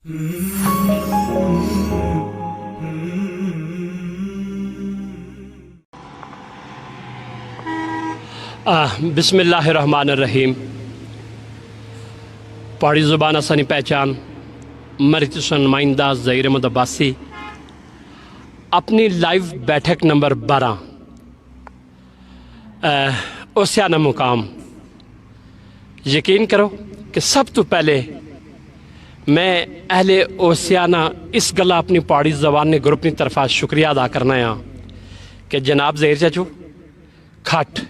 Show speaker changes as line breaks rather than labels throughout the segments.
بسم اللہ الرحمن الرحیم. پہاڑی زبان آسانی پہچان مرتسن نمائندہ ظہیر احمد عباسی اپنی لائیو بیٹھک نمبر 12 اوسیانہ مقام. یقین کرو کہ سب تو پہلے میں اہل اوسیانہ اس گلا اپنی پہاڑی زبان نے گروپ کی طرفہ شکریہ ادا کرنا ہے کہ جناب ظہیر چاچو کھٹ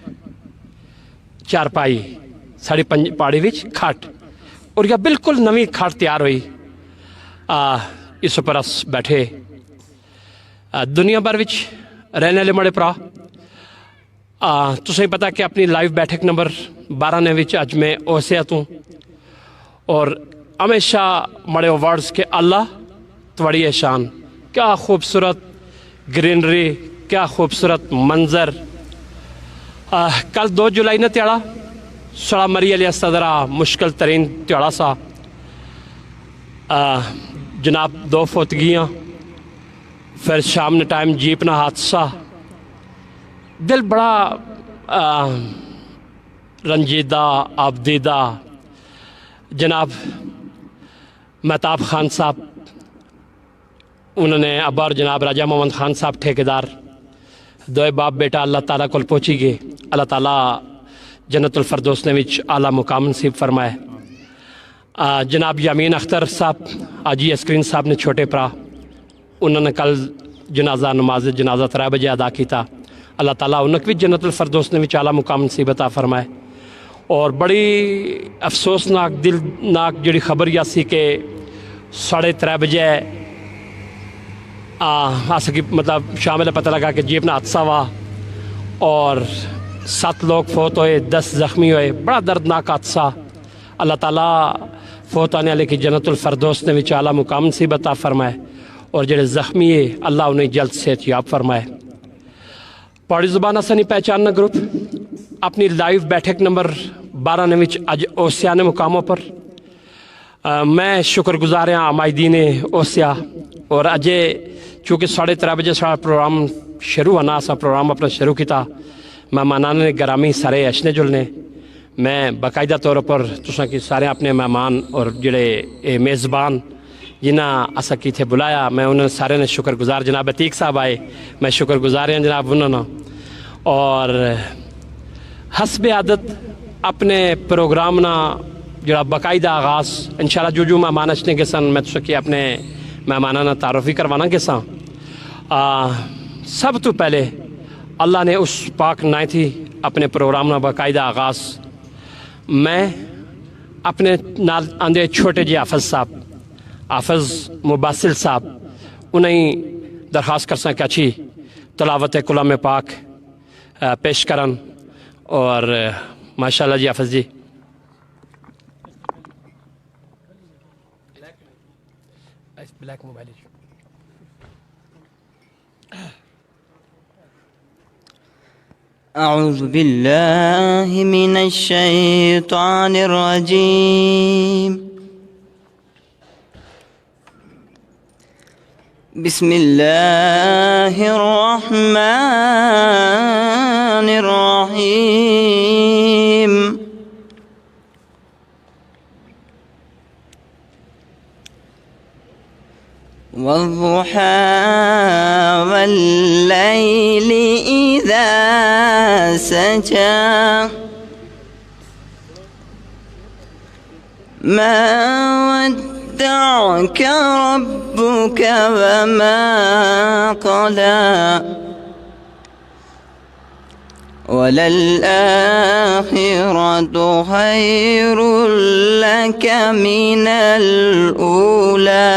چارپائی ساڑی پہاڑی وچ کھٹ اور یہ بالکل نوی کھٹ تیار ہوئی. اس پر اس بیٹھے دنیا بھر وچ رہنے والے مڑے پرا تسیں پتا کہ اپنی لائیو بیٹھک نمبر 12 نے وچ اج میں اوسیا تو اور ہمیشہ مڑے ورڈز کے اللہ تھوڑی شان. کیا خوبصورت گرینری، کیا خوبصورت منظر. کل 2 جولائی نے تیڑا سڑا مری علیہ صدرہ مشکل ترین تیڑا سا. جناب 2 فوتگیاں، پھر شام نے ٹائم جیپ نہ حادثہ. دل بڑا رنجیدہ آبدیدہ. جناب مہتاب خان صاحب انہوں نے ابا اور جناب راجہ محمد خان صاحب ٹھیکیدار دوئے باپ بیٹا اللہ تعالیٰ کو پہنچی گئے. اللہ تعالیٰ جنت الفردوس نے وچ اعلیٰ مقام نصیب فرمائے. جناب یامین اختر صاحب آجی اسکرین صاحب نے چھوٹے پرا انہوں نے کل جنازہ نماز جنازہ 3 بجے ادا کیتا. اللہ تعالیٰ انہوں نے جنت الفردوس نے وچ اعلیٰ مقام نصیب عطا فرمائے. اور بڑی افسوسناک دلناک جڑی خبر یا سی کہ 3:30 بجے کی مطلب شامل پتہ لگا کہ جیپ نہ حادثہ ہوا اور 7 لوگ فوت ہوئے، 10 زخمی ہوئے. بڑا دردناک حادثہ. اللہ تعالیٰ فوت آنے والے کی جنت الفردوس نے وچ اعلیٰ مقام نصیب عطا فرمائے اور جڑے زخمی ہے اللہ انہیں جلد صحت یاب فرمائے. پہاڑی زبان آسانی پہچاننا گروپ اپنی لائیو بیٹھک نمبر 12 نے وچ اج اوسیانہ مقاموں پر میں شکر گزار ہاں عمائدین اوسیا. اور اجے چونکہ 3:30 بجے سارا پروگرام شروع ہونا سا پروگرام اپنا شروع کیتا مہمانان نے گرامی سارے اشنے جلنے. میں باقاعدہ طور پر تساں کی سارے اپنے مہمان اور جڑے میزبان جنہاں اسا کی تھے بلایا میں انہوں نے سارے نے شکر گزار. جناب عتیق صاحب آئے میں شکر گزار ہیں جناب انہوں نے. اور حسب عادت اپنے پروگرام نا جڑا باقاعدہ آغاز انشاءاللہ جو مہمان اشنے کے سن میں تو سکی اپنے مہمانانہ تعارفی کروانا کے ساں. سب تو پہلے اللہ نے اس پاک نائیں تھی اپنے پروگرام نا باقاعدہ آغاز میں اپنے نال آندے چھوٹے جی حافظ صاحب حافظ مباسل صاحب انہیں درخواست کر ساں کہ اچھی تلاوت کلام پاک پیش کرن. اور ماشاءاللہ جی حافظ جی. بلیک موبائل
اعوذ باللہ من الشیطان الرجیم. بسم اللہ الرحمن الرحیم. والضحى والليل إذا سجى ما ودعك ربك وما قلى وللآخرة خير لك من الأولى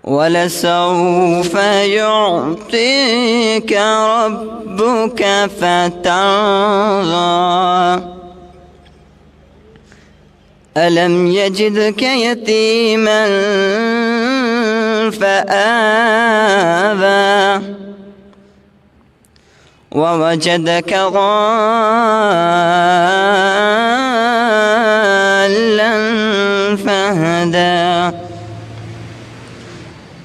وَلَسَوْفَ يُعْطِيكَ رَبُّكَ فَتَرْضَىٰ أَلَمْ يَجِدْكَ يَتِيمًا فَآوَىٰ وَوَجَدَكَ ضَالًّا فهدى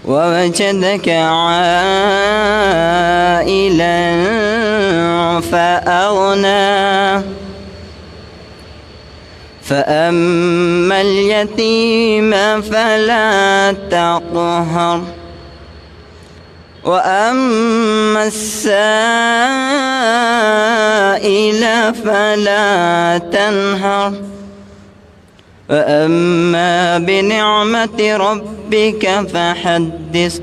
ووجدك عائلا فأغنى فأما اليتيم فلا تقهر وأما السائل فلا تنهر وأما بنعمة ربك فحدث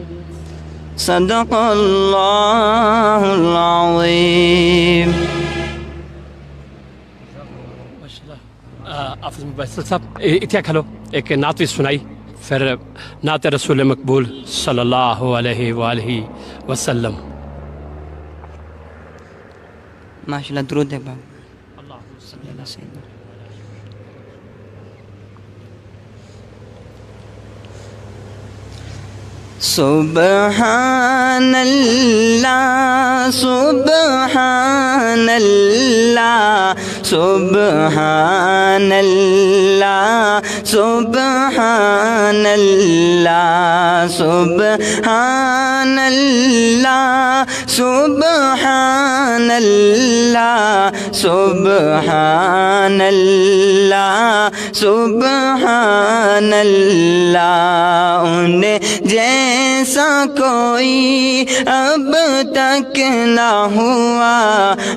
صدق الله العظيم.
حافظ مبشر صاحب اتیا کھلو ایک نعت بھی سنائی پھر نعت رسول مقبول صلی اللہ علیہ وآلہ وسلم.
ماشاءاللہ درود ہے باب. سبحان اللہ سبحان اللہ سبحان اللہ سبحان اللہ سبحان اللہ سبحان اللہ سبحان اللہ سبحان اللہ. انہیں جیسا کوئی اب تک نہ ہوا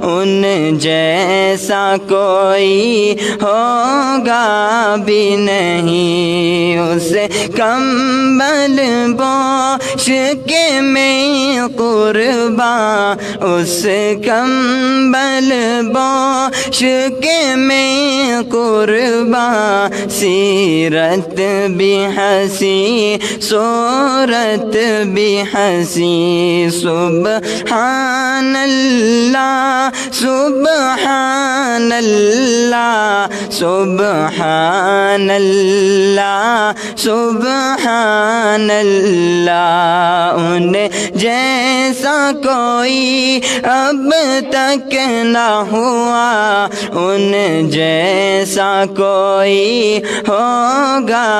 ان جیسا کوئی ہوگا بھی نہیں. اسے کمبل بوش کے میں قرباں اس کمبل بوش کے میں قرباں. سیرت بھی ہنسی صورت بھی ہنسی. سبحان اللہ سبحان اللہ سبحان اللہ سبحان اللہ. انہیں جیسا کوئی اب تک نہ ہوا ان جیسا کوئی ہوگا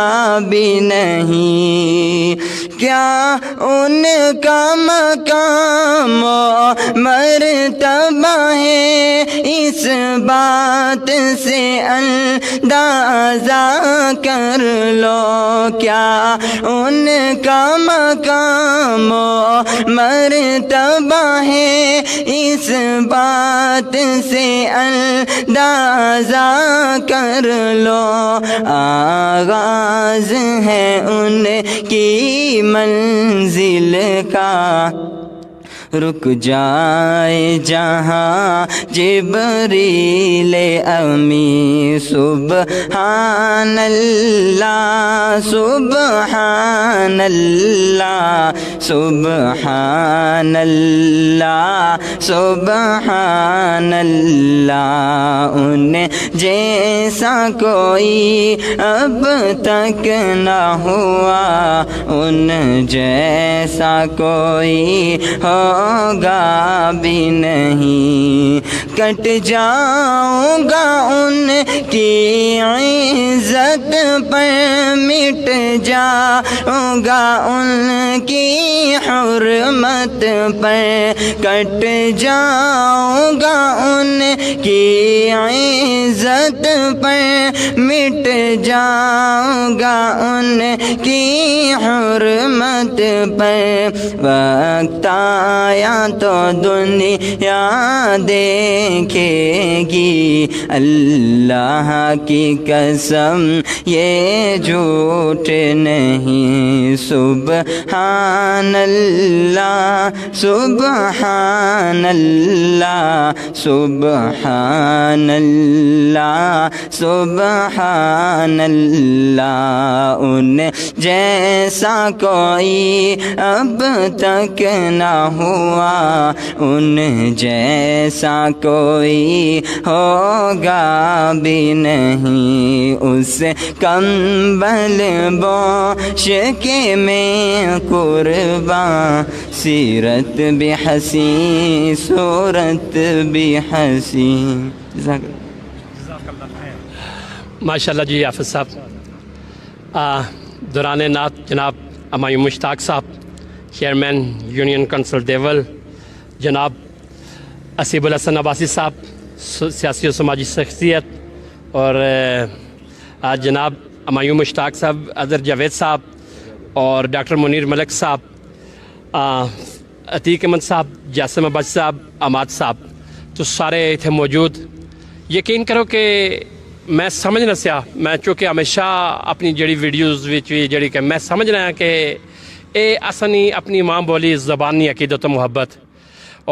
بھی نہیں. کیا ان کا مقام و مرتبہ ہے اس بات سے اندازہ کر لو. کیا ان کا مقام و مرتبہ ہے اس بات سے اندازہ کر لو. آغاز ہے ان کی منزل کا رک جائے جہاں جبریل امی. سبحان اللہ سبحان اللہ سبحان اللہ سبحان اللہ. انہیں جیسا کوئی اب تک نہ ہوا ان جیسا کوئی ہوگا بھی نہیں. کٹ جاؤں گا ان کی عزت پر مٹ جاؤں گا ان کی حرمت پر. کٹ جاؤں گا ان کی عزت پر مٹ جاؤں گا ان کی حرمت پر. وقت آیا تو دنیا دیکھے گی اللہ کی قسم یہ جھوٹ نہیں. سبحان اللہ سبحان اللہ سبحان اللہ سبحان اللہ. انہیں جیسا کوئی اب تک نہ ہوا ان جیسا کوئی ہوگا بھی نہیں. اس کمبل بوش کے میں قرباں. سیرت بھی حسین صورت بھی حسین.
ماشاء اللہ جی حافظ صاحب دوران نعت جناب ہمایوں مشتاق صاحب چیئرمین یونین کونسل دیول، جناب اسیب الحسن عباسی صاحب سیاسی و سماجی شخصیت، اور جناب ہمایوں مشتاق صاحب، اظہر جاوید صاحب، اور ڈاکٹر منیر ملک صاحب، عتیق احمد صاحب، جاسم عباس صاحب، اماد صاحب، تو سارے تھے موجود۔ یقین کرو کہ میں سمجھ نہ سیا، میں چونکہ ہمیشہ اپنی جڑی ویڈیوز بھی جڑی کہ میں سمجھ رہا کہ اے اسنی اپنی ماں بولی زبان نی عقیدت و محبت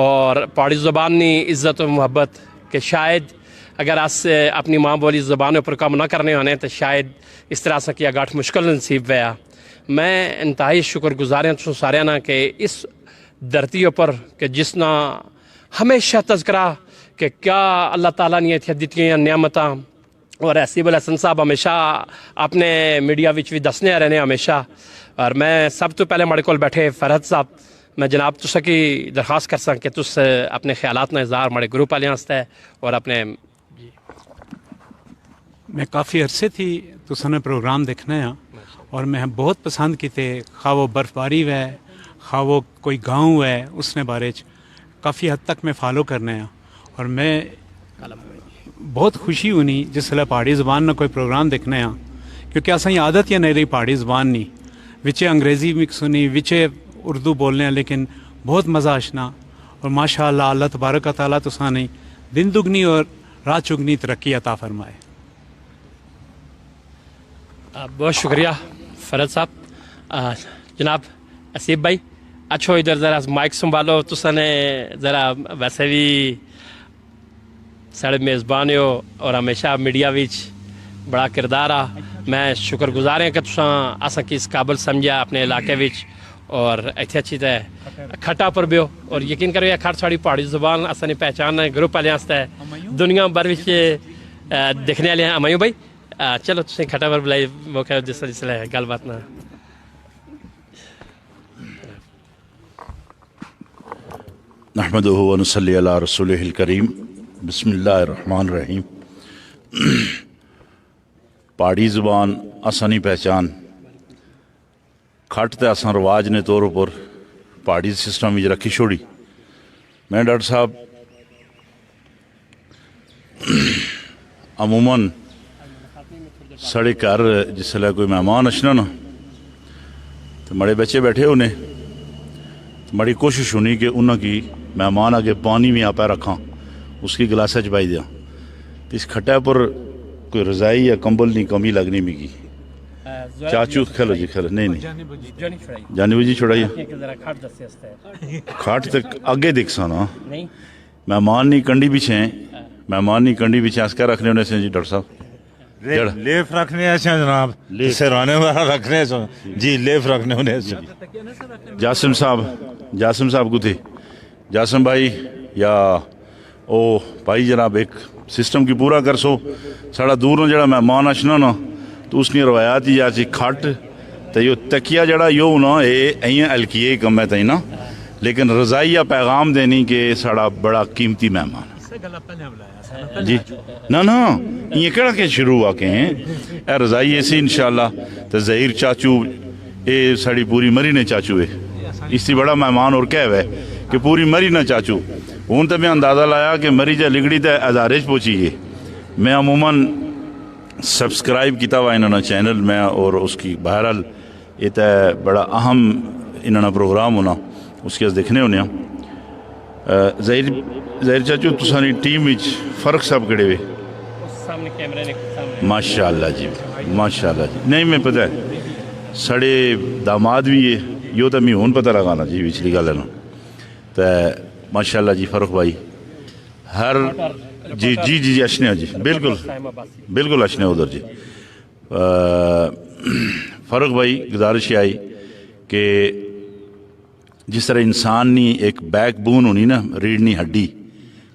اور پہاڑی زبان نی عزت و محبت، کہ شاید اگر اس اپنی ماں بولی زبانوں پر کام نہ کرنے ہونے تو شاید اس طرح سے کیا گاٹھ مشکل نصیب ہوا۔ میں انتہائی شکر گزار ہوں سارے نا کہ اس دھرتی پر کہ جس نا ہمیشہ تذکرہ کہ کیا اللہ تعالیٰ نے اتنے دیتی نعمتاں، اور اسیب الحسن صاحب ہمیشہ اپنے میڈیا وچ بھی دسنے رہنے ہمیشہ۔ اور میں سب تو پہلے ماڑے کول بیٹھے فرحت صاحب، میں جناب تسا کی درخواست کر سکاں کہ تس اپنے خیالات نا اظہار ماڑے گروپ والے واسطے اور اپنے
میں کافی عرصے تھی تساں نے پروگرام دیکھنا ہے اور میں بہت پسند کیتے، خواہ وہ برف باری ہے خواہ وہ کوئی گاؤں ہے، اس نے بارے کافی حد تک میں فالو کرنا ہے، اور میں بہت خوشی ہونی جس ویلے پہاڑی زبان نہ کوئی پروگرام دیکھنا ہے، کیونکہ اساں عادت یا نہیں رہی پہاڑی زبان نہیں، وچے انگریزی مکس ہونی، وچے اردو بولنے ہیں، لیکن بہت مزہ آشنا، اور ماشاء اللہ اللہ تبارک و تعالیٰ تساں نے دن دگنی اور رات چگنی ترقی عطا فرمائے۔
بہت شکریہ فرحت صاحب۔ جناب اسیب بھائی اچھو ادھر ذرا مائک سنبھالو، تساں نے ذرا ویسے بھی ساڑے میزبان ہو اور ہمیشہ میڈیا وچ بڑا کردار آ، میں شکر گزار ہیں کہ تساں اساں کی اس قابل سمجھا اپنے علاقے وچ، اور اتنے اچھی تے کھٹا پر بیو، اور یقین کرو یہ کھٹ ساڑی پہاڑی زبان اساں پہچان ہے گروپ والے واسطے دنیا بھر وچ دیکھنے والے ہیں۔ ہمایوں بھائی چلو تسی کھٹا پر بلائی موقع جس طرح گل بات نہ
نحمدہ و نصلی علی رسولہ الکریم، بسم اللہ الرحمن الرحیم۔ پہاڑی زبان اسانی پہچان کھٹ تے اساں رواج نے طور پر پہاڑی سسٹم وچ رکھی چھوڑی۔ میں ڈاکٹر صاحب عموماً ساڑے گھر جس لئے کوئی مہمان اشنا نا تو مڑے بچے بیٹھے ہونے، مڑی کوشش ہونی کہ انہوں کی مہمان آگے پانی بھی آپ رکھاں، اس کی گلاسہ چپائی دیا، اس کھٹے پر کوئی رضائی یا کمبل نہیں کمی لگنی مگی۔ چاچو کھلو جی کھلو، نہیں نہیں جانی بجی چھوڑائی کھاٹ تک آگے دیکھ سانا، مہمان نہیں کنڈی پیچھے ہیں، مہمان نہیں کنڈی پیچھے اس کا رکھنے ہونے سے جی ڈاکٹر صاحب
لیف رکھنے ایسے جناب، سرانے والا رکھنے ایسے جی، لیف رکھنے ہونے ایسے۔
جاسم صاحب کو تھے، جاسم بھائی یا او بھائی جناب ایک سسٹم کی پورا کر سو، ساڑا دور نہ جڑا مہمان اشنا نا تو اس نے روایات ہی جاسی کھٹ تو یہ تکیہ جڑا یو نا این الکیے کم ہے تھی نا، لیکن رضائیہ پیغام دینی کہ ساڑا بڑا قیمتی مہمان جی نا یہ کہڑا کہ شروع آ کے ہیں اے رضائی ایسی انشاءاللہ تو ظہیر چاچو اے ساڑی پوری مری نے چاچو ہے، اس سے بڑا مہمان اور کہہ ہے کہ پوری مری نہ چاچو ہوں تو میں اندازہ لایا کہ مری جا لگڑی تے ازارج پہنچی ہے۔ میں عموماً سبسکرائب کیتا ہوا انہوں نے چینل میں، اور اس کی بہرحال یہ تے بڑا اہم انہوں نے پروگرام ہونا اس کے دیکھنے ہونے ہیں۔ ظاہر چاچو تسانی ٹیم وچ فرق سب کڑے ہوئے ماشاءاللہ جی، ماشاءاللہ جی، نہیں میں پتہ ہے سڑے داماد بھی ہے یو تو میں ہون پتہ لگانا جی پچھلی گل ہے نا تو ماشاءاللہ جی فرق بھائی ہر جی جی جی جی اشنے جی بالکل بالکل اشنے ادھر جی۔ فرق بھائی گزارش آئی کہ جس طرح انسان نی ایک بیک بون ہونی نا ریڑھنی ہڈی،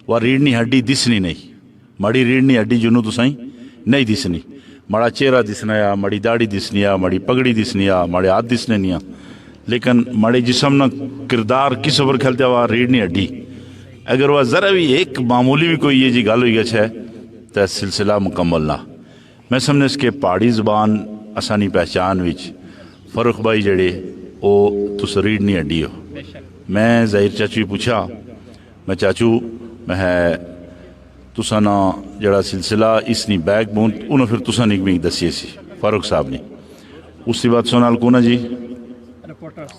وہ ریڑھنی ہڈی دسنی نہیں، مڑی ریڑھنی ہڈی جنوں تو سائیں نہیں دسنی، مڑا چہرہ دسنا یا مڑی داڑھی دسنی یا مڑی پگڑی دسنی یا مڑے ہاتھ دسنے نہیں، لیکن مڑے جسم نہ کردار کس اوپر کھلتے ہوا ریڑھنی ہڈی، اگر وہ ذرا بھی ایک معمولی بھی کوئی یہ جی گل ہوئی گچھ ہے تو سلسلہ مکمل نہ۔ میں سمجھنے اس کے پہاڑی زبان ਅਸਾਨੀ ਪਹਿਚਾਨ ਵਿੱਚ ਫਰੂਖ ਭਾਈ ਜਿਹੜੇ ਉਹ ਤੁਸ ਰੀੜ ਨਹੀਂ ਹੱਡੀ ਹੋ ਮੈਂ ਜ਼ਾਹਿਰ ਚਾਚੂ ਹੀ ਪੁੱਛਿਆ ਮੈਂ ਚਾਚੂ ਮੈਂ ਹੈ ਤੁਸਾਂ ਨਾ ਜਿਹੜਾ ਸਿਲਸਿਲਾ ਇਸ ਦੀ ਬੈਕਬੋਨ ਉਹਨੂੰ ਫਿਰ ਤੁਸਾਂ ਨੇ ਵੀ ਦੱਸੀ ਸੀ ਫਾਰੂਕ ਸਾਹਿਬ ਨੇ ਉਸ ਤੋਂ ਬਾਅਦ ਸੋਨਾਲ ਕੋਨਾ ਜੀ
ਰਿਪੋਰਟਰ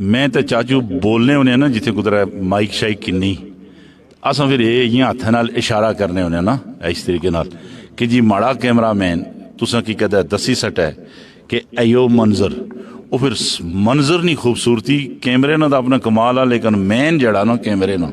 ਮੈਂ ਤਾਂ ਚਾਚੂ ਬੋਲਨੇ ਹੋਣੇ ਨਾ ਜਿੱਥੇ ਕੁਦਰਾ ਮਾਈਕ ਸ਼ਾਈਕ ਕਿੰਨੀ ਅਸਾਂ ਫਿਰ ਇਹ ਹੱਥਾਂ ਨਾਲ ਇਸ਼ਾਰਾ ਕਰਨੇ ਹੋਣੇ ਨਾ ਇਸ ਤਰੀਕੇ ਨਾਲ ਕਿ ਜੀ ਮਾੜਾ ਕੈਮਰਾਮੈਨ ਤੁਸਾਂ ਕੀ ਕਹਦਾ ਦੱਸੀ ਸਟ ਹੈ ਕਿ ਇਹੋ ਮੰਜ਼ਰ ਉਹ ਫਿਰ ਮੰਜ਼ਰ ਨਹੀਂ ਖੂਬਸੂਰਤੀ ਕੈਮਰੇ ਨਾਲ ਤਾਂ ਆਪਣਾ ਕਮਾਲ ਆ ਲੇਕਿਨ ਮੈਨ ਜਿਹੜਾ ਨਾ ਕੈਮਰੇ ਨਾਲ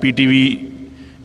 PTV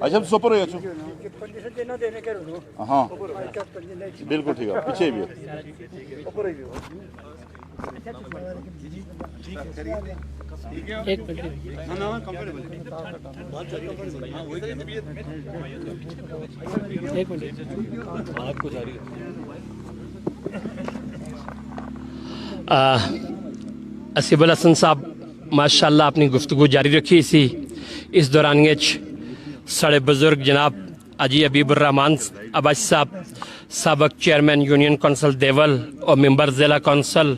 اچھا سپر ہو گیا ہاں بالکل ٹھیک ہے پیچھے بھی
اسیب الحسن صاحب ماشاء اللہ اپنی گفتگو جاری رکھی سی اس دوران سڑے بزرگ جناب اجی حبیب الرحمان اباچ صاحب سابق چیئرمین یونین کونسل دیول اور ممبر ضلع کونسل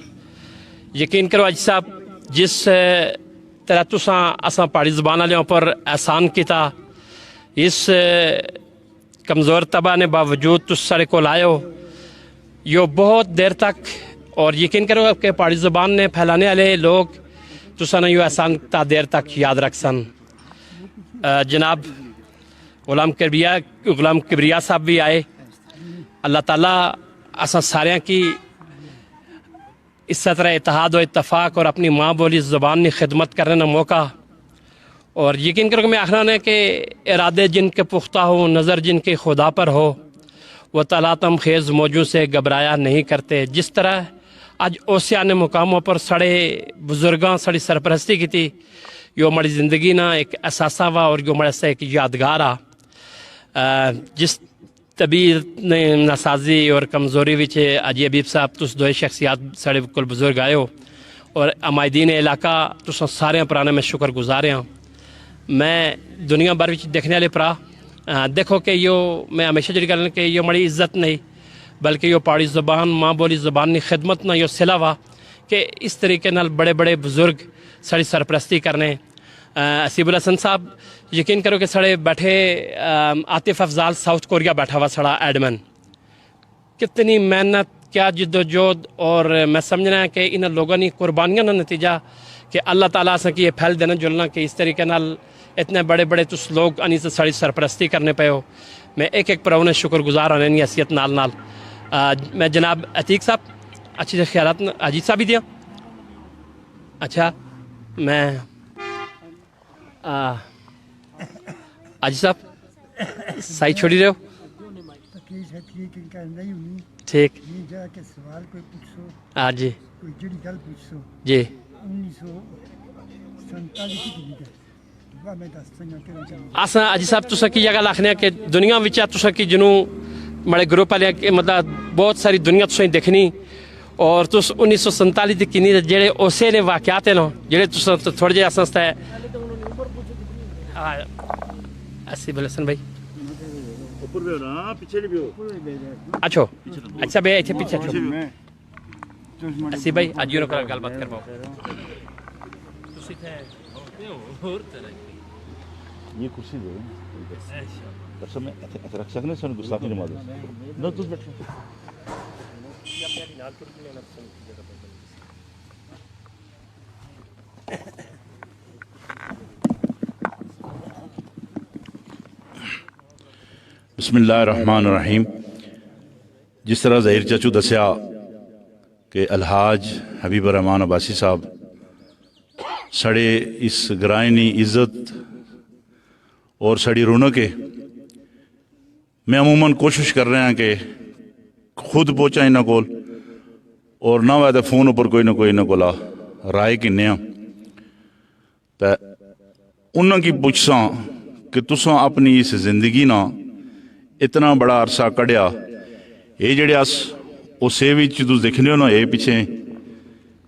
یقین کرو اج صاحب جس طرح تساں اساں پہاڑی زبان والوں پر احسان کیتا اس کمزور طبع نے باوجود تس سارے کو آئے ہو یہ بہت دیر تک اور یقین کرو کہ پہاڑی زبان نے پھیلانے والے لوگ تساں نے یہ احسان تا دیر تک یاد رکھ سن جناب غلام کبریا صاحب بھی آئے اللہ تعالیٰ اساں سارے کی اس طرح اتحاد و اتفاق اور اپنی ماں بولی زبان کی خدمت کرنے کا موقع اور یقین کرو کہ میں آخنا ہے کہ ارادے جن کے پختہ ہوں نظر جن کے خدا پر ہو وہ طلاتم خیز موجوں سے گھبرایا نہیں کرتے جس طرح اج اوسیان مقاموں پر سڑے بزرگاں سڑی سرپرستی کی تھی یہ ہماری زندگی نا ایک احساسہ ہوا اور یہ ہمارے سے ایک یادگار جس طبیعت ناسازی اور کمزوری وچ اجی حبیب صاحب تس دو شخصیات سڑے کل بزرگ آئے ہو اور عمائدین علاقہ تس سارے پرانے میں شکر گزار ہاں میں دنیا بھر وچ دیکھنے والے پرا دیکھو کہ یہ میں ہمیشہ جڑی گل کہ یہ ہماری عزت نہیں بلکہ یہ پہاڑی زبان ماں بولی زبان کی خدمت نہ یہ صلہ وا کہ اس طریقے نال بڑے بڑے بزرگ ساری سرپرستی کرنے اسیب الحسن صاحب یقین کرو کہ سڑے بیٹھے عاطف افضال ساؤتھ کوریا بیٹھا ہوا سڑا ایڈمن کتنی محنت کیا جد و جہد اور میں سمجھنا ہے کہ ان لوگوں نے قربانیاں کا نتیجہ کہ اللہ تعالیٰ سے کہ یہ پھیل دینا جلنا کہ اس طریقے نال اتنے بڑے بڑے تس لوگ انہیں سے ساری سرپرستی کرنے پہ ہو میں ایک ایک پراؤنے شکر گزار ہونے کی حیثیت نال میں جناب عتیق صاحب اچھی سے خیالات اجیت صاحب ہی دیا اچھا میں اجی صاحب صحیح چھوڑی رہے ہو ٹھیک ہاں جی جی اساں اجی صاحب تساں کی جگہ آخنے کہ دنیا وچ تساں کی جنوں بڑے گروپ والے مطلب بہت ساری دنیا تساں دیکھنی اور تس 1947 دی کنی جڑے اسے نے واقعات ہیں جڑے تساں تھوڑے جے اساں تے اسیب الحسن بھائی
اوپر بھی ہو نا پیچھے بھی ہو
اچھو اچھا بھائی ایتھے پیچھے اچھو اسیب بھائی اج یوں گل بات کرواؤ تسی تے اور طرح
یہ کرسی دو اچھا میں رکھ سکنے سن گستاخی نماز نہ تو بیٹھ بسم اللہ الرحمن الرحیم جس طرح ظہیر چچو دسیا کہ الحاج حبیب الرحمان عباسی صاحب سڑے اس گرائنی عزت اور سڑی رونق ہے میں عموماً کوشش کر رہے ہیں کہ خود پہنچا انہوں کو اور نہ ویدہ فون پر کوئی نہ کوئی انہوں کو رائے کنے ہیں تو انہوں کی پوچھساں کہ تساں اپنی اس زندگی نہ اتنا بڑا عرصہ کڑیا یہ جڑے اس اسے بھی چیز دیکھنے ہو نا یہ پیچھے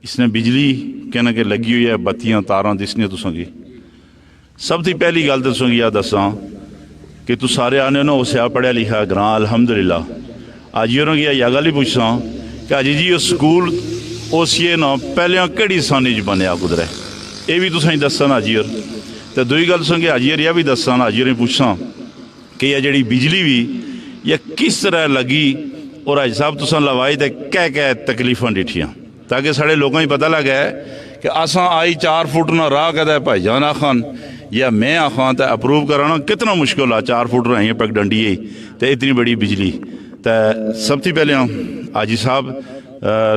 اس نے بجلی کہنا کہ لگی ہوئی ہے بتیاں تاراں دسنی تساں کی سب تھی پہلی گل تساں کی یاد دساں کہ تو سارے آنے نا اسے آ پڑھیا لکھا گراں الحمدللہ آج یہ کی یہ گل ہی پوچھساں کہ آج جی یہ سکول اس یہ نا پہلے کہڑی سانی چ بنیا گزرے یہ بھی تساں دساں اجیر تو دوئی گل سن کہ اجیر یہ بھی دساں اجیر پوچھساں کہ یہ جڑی بجلی بھی یہ کس طرح لگی اور اج صاحب تساں لوائی تے کہہ تکلیفاں ڈٹھیاں تاکہ سارے لوگوں ہی پتہ لگا ہے کہ اساں آئی 4 فٹ نہ راہ کہتا بھائی جان آخان یا میں آخان تو اپروو کرانا کتنا مشکل ہے 4 فٹ رہی ہیں پگ ڈنڈی تو اتنی بڑی بجلی تو سب تھی پہلے آجی صاحب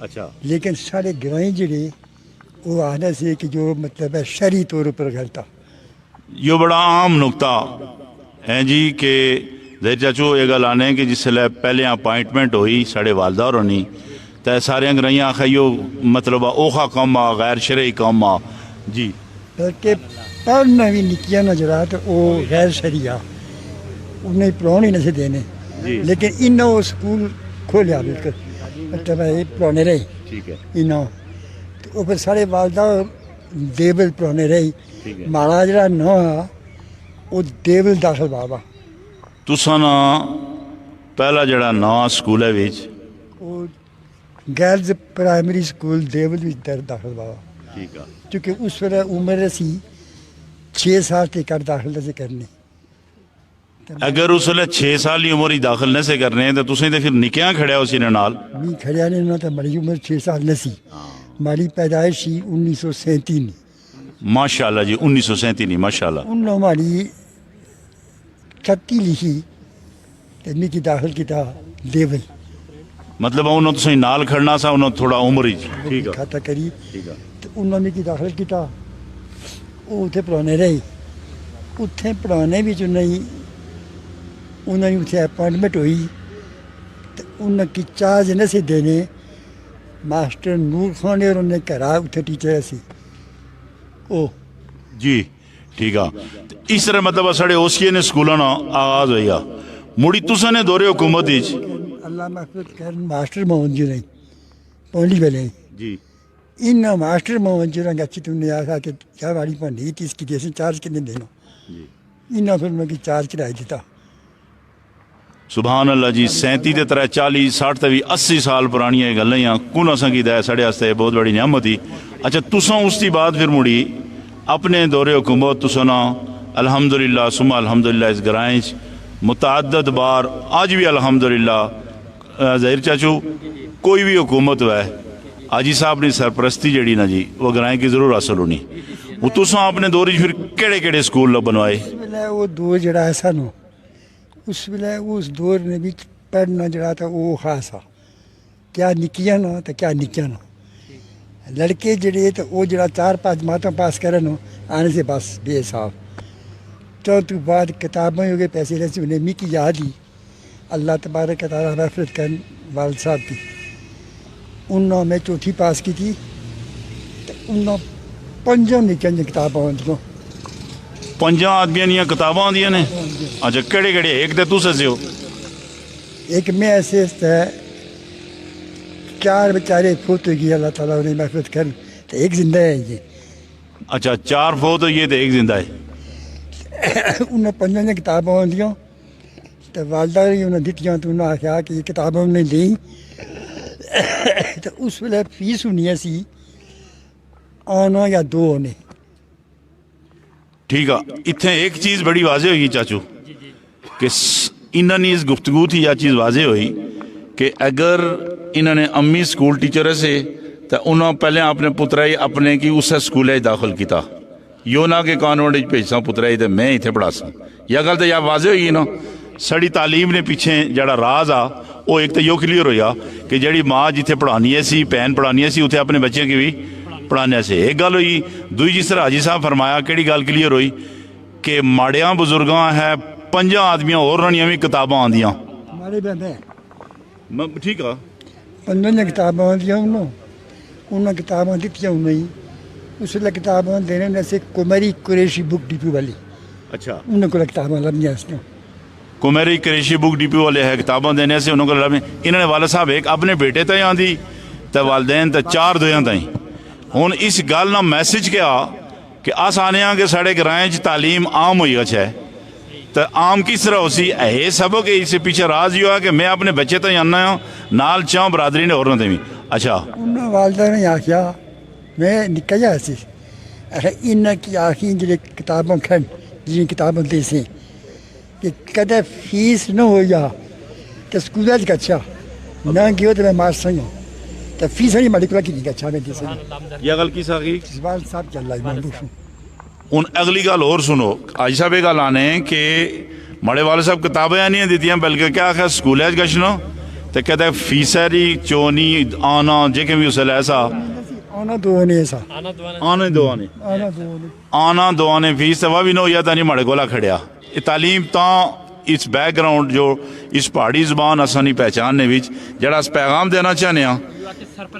اچھا
لیکن سارے گرائیں جڑے وہ آنے سے کہ جو مطلب ہے شرعی طور پر غلط ہے.
یہ بڑا عام نقطہ ہے جی کہ دیر چاچو یہ گل آنے کہ جس لئے پہلے اپائنٹمنٹ ہوئی ساڑے والدہ اور ہونی تو سارے گرائیاں آخائیو مطلب اوکھا کم آ غیر شرعی کم آ جی
بلکہ پڑھنا بھی نکیا نہ جڑا تو وہ غیر شرعی آ انہیں پڑھانے نہیں سے دینے
جی
لیکن انہوں وہ سکول کھولیا بالکل مطلب ہے پڑھانے رہی
ٹھیک ہے
انہوں تو وہ پھر سارے والدہ دیول پڑھانے رہی
ٹھیک ہے
ماڑا جڑا نہ وہ دیول داخل بابا
تساں نا پہلا جڑا نواں سکول ہے وچ
وہ گرلز پرائمری سکول دیول بھی داخل بابا
ٹھیک ہے
کیونکہ اس ویلے عمر سی 6 سال تے کر داخل سے کرنے
اگر اس ویلے 6 سال کی عمر ہی داخل نہ سے کرنے ہیں تو تسیں تے پھر نکیاں کھڑیا اسی نے نال
می کھڑیا نے نہ تو میری عمر 6 سال نہ سی ہماری پیدائش ہی 1937
ماشاءاللہ جی 1937 نہیں ماشاءاللہ
انہوں ہماری 36 لکھی تے می کی داخل کیتا دیول
مطلب انہوں تسیں نال کھڑنا سا انہوں تھوڑا عمر ہی ٹھیک ہے
کھاتا کری
ٹھیک ہے
تو انہوں نے کی داخل کیتا وہ اتنے پڑھانے رہی اتنے پڑھانے بھی جو نہیں انہوں نے اتنے اپوائنٹمنٹ ہوئی تو انہوں کی چارج نہ سے دینے ماسٹر نور خان اور انہیں کرا اتنے ٹیچر سی او
جی ٹھیک ہے اس طرح مطلب ساڑے اوسیے نے سکولوں نا آغاز ہوئی مڑی تساں نے دورے حکومت ہیچ
اللہ محفوظ کرن ماسٹر محمد جو نہیں پونڈی والے
جی
ان ماسٹر محمد جو رنگ اچھی تم نے آخا کہ کیا والی پڑھنی تھی اس کی دیسیں چارج کتنے دینا
جی
انہوں پھر میں کی چارج کرائی دیتا
سبحان اللہ جی 37 تے 40 60 تے 80 سال پرانی ہے گلاں ہیں کون اساں کی ہے ساڑے واسطے بہت بڑی نعمت ہی اچھا تساں اس دی بعد پھر مڑی اپنے دورے حکومت تساں الحمدللہ ثم الحمدللہ اس گرائیں متعدد بار آج بھی الحمدللہ ظاہر چاچو کوئی بھی حکومت ہے آجی صاحب نے سرپرستی جڑی نا جی وہ گرائیں کی ضرور حاصل ہونی وہ تساں اپنے دورے پھر کیڑے کیڑے سکول بنوائے
اس ویلے وہ دور جڑا ہے سانو اس ویلے اس دور نے بھی پڑھنا جڑا تھا وہ خاص آ کیا نکیاں نا تو کیا نکیاں نا لڑکے جڑے تو وہ جڑا 4-5 ماتوں پاس کرن آنے سے بس بے حساب تو بعد کتابیں ہو گئے پیسے رہتے انہیں می کی یاد ہی اللہ تبارک تعالیٰ مغفرت کرن والد صاحب کی انہوں میں چوتھی پاس کی تھی تو انہوں 5 نکیاں کتابیں ہوندیاں
5 آدمیاں نیاں کتاباں آندیاں نے اچھا کیڑے کیڑے ایک تے تساں سے ہو
ایک میں ایسے ہے 4 بیچارے فوت ہو گئی اللہ تعالیٰ انہیں محفوظ کرن تو ایک زندہ ہے یہ
اچھا 4 فوت ہوئی ہے تو ایک زندہ ہے
انہیں 5 کتابیں ہوندیاں تو والدہ بھی انہیں دیتیاں تو انہیں آخیا کہ یہ کتابیں انہیں دیں تو اس ویلے فیس ہونی ہے سی آنا یا 2 ہونے
ٹھیک ہے اتنے ایک چیز بڑی واضح ہوئی چاچو کہ انہوں نے اس گفتگو تھی یا چیز واضح ہوئی کہ اگر انہوں نے امی سکول ٹیچر سے تو انہوں پہلے اپنے پترائی اپنے کی اس سکولے داخل کیتا یوں نہ کہ کانوینٹ بھیجسا پترائی تو میں اتنے پڑھا سا یا گل تو یا واضح ہوئی نا ساری تعلیم نے پیچھے جڑا راز آ وہ ایک تو یہ کلیئر ہویا کہ جڑی ماں جتھے پڑھانی ہے سی بہن پڑھانی ہے سی اتنے اپنے بچے کی بھی پڑھانے سے ایک گل ہوئی دوئی جس طرح حاجی صاحب فرمایا کیڑی گل کلیئر ہوئی کہ ماڑیاں بزرگاں ہے 5 آدمیاں اور رہنیاں بھی کتاباں آندیاں
ہمارے بہن
ٹھیک ہے
5 کتابیں ہوندیاں انہوں کتابیں دیتیاں انہیں اس ویلے کتابیں دینے میں سے کمری قریشی بک ڈپو والی
اچھا
انہوں کو کتابیں لبنیاں اس نے
کمیری قریشی بک ڈپو والے ہے کتاباں دینے سے انہوں کو انہوں نے والد صاحب ایک اپنے بیٹے تائیں آندھی تو والدین تو 4 دویاں تائیں ہوں اس گل نہ میسج کیا کہ آس آنے کہ ساڑے گرائیں تعلیم عام ہوئی اچھا ہے تو عام کس طرح ہو سی اے سبو کہ اس سے پیچھے راز یہ ہوا کہ میں اپنے بچے تائیں آنا ہوں نال چاہوں برادری نے اور نہ دیں اچھا
انہوں والدہ نے آخیا میں نکا جا سی انہوں کی آخری جڑے کتابوں کھن جن کتابوں دے سے کہ کدے فیس نہ ہو جا تو سکول اچھا نہ گیا تو میں ماسٹر ہوں تو فیس نہیں ماڑی کو نہیں اچھا میں دے سے
یہ گل کی ساگی
والد صاحب چل رہا ہے
ان اگلی گل اور سنو آج صاحب گل آنے کہ ماڑے والد صاحب کتابیں نہیں دیتی ہیں بلکہ کیا آخر سکول گشنو ਤੇ ਕਹਿੰਦਾ ਫੀਸਰੀ ਚੋਨੀ ਆਨਾ ਜਿਵੇਂ ਵੀ ਉਸਲੇ ਐਸਾ
آنا دو نہیں ایسا
ਆਨੇ ਦੁਆਨੇ
آنا دو نہیں
ਆਨਾ ਦੁਆਨੇ ਫੀਸ ਤੇ ਵਾ ਵੀ ਨੋ ਜਾਂ ਤਾਂ ਨਹੀਂ ਮਾੜੇ ਕੋਲਾ ਖੜਿਆ ਇਹ ਤਾਲੀਮ ਤਾਂ ਇਸ ਬੈਕਗਰਾਉਂਡ ਜੋ ਇਸ ਪਹਾੜੀ ਜ਼ਬਾਨ ਅਸਾਂ ਨਹੀਂ ਪਹਿਚਾਨਣੇ ਵਿੱਚ ਜਿਹੜਾ ਅਸ ਪੈਗਾਮ ਦੇਣਾ ਚਾਹੁੰਦੇ ਹਾਂ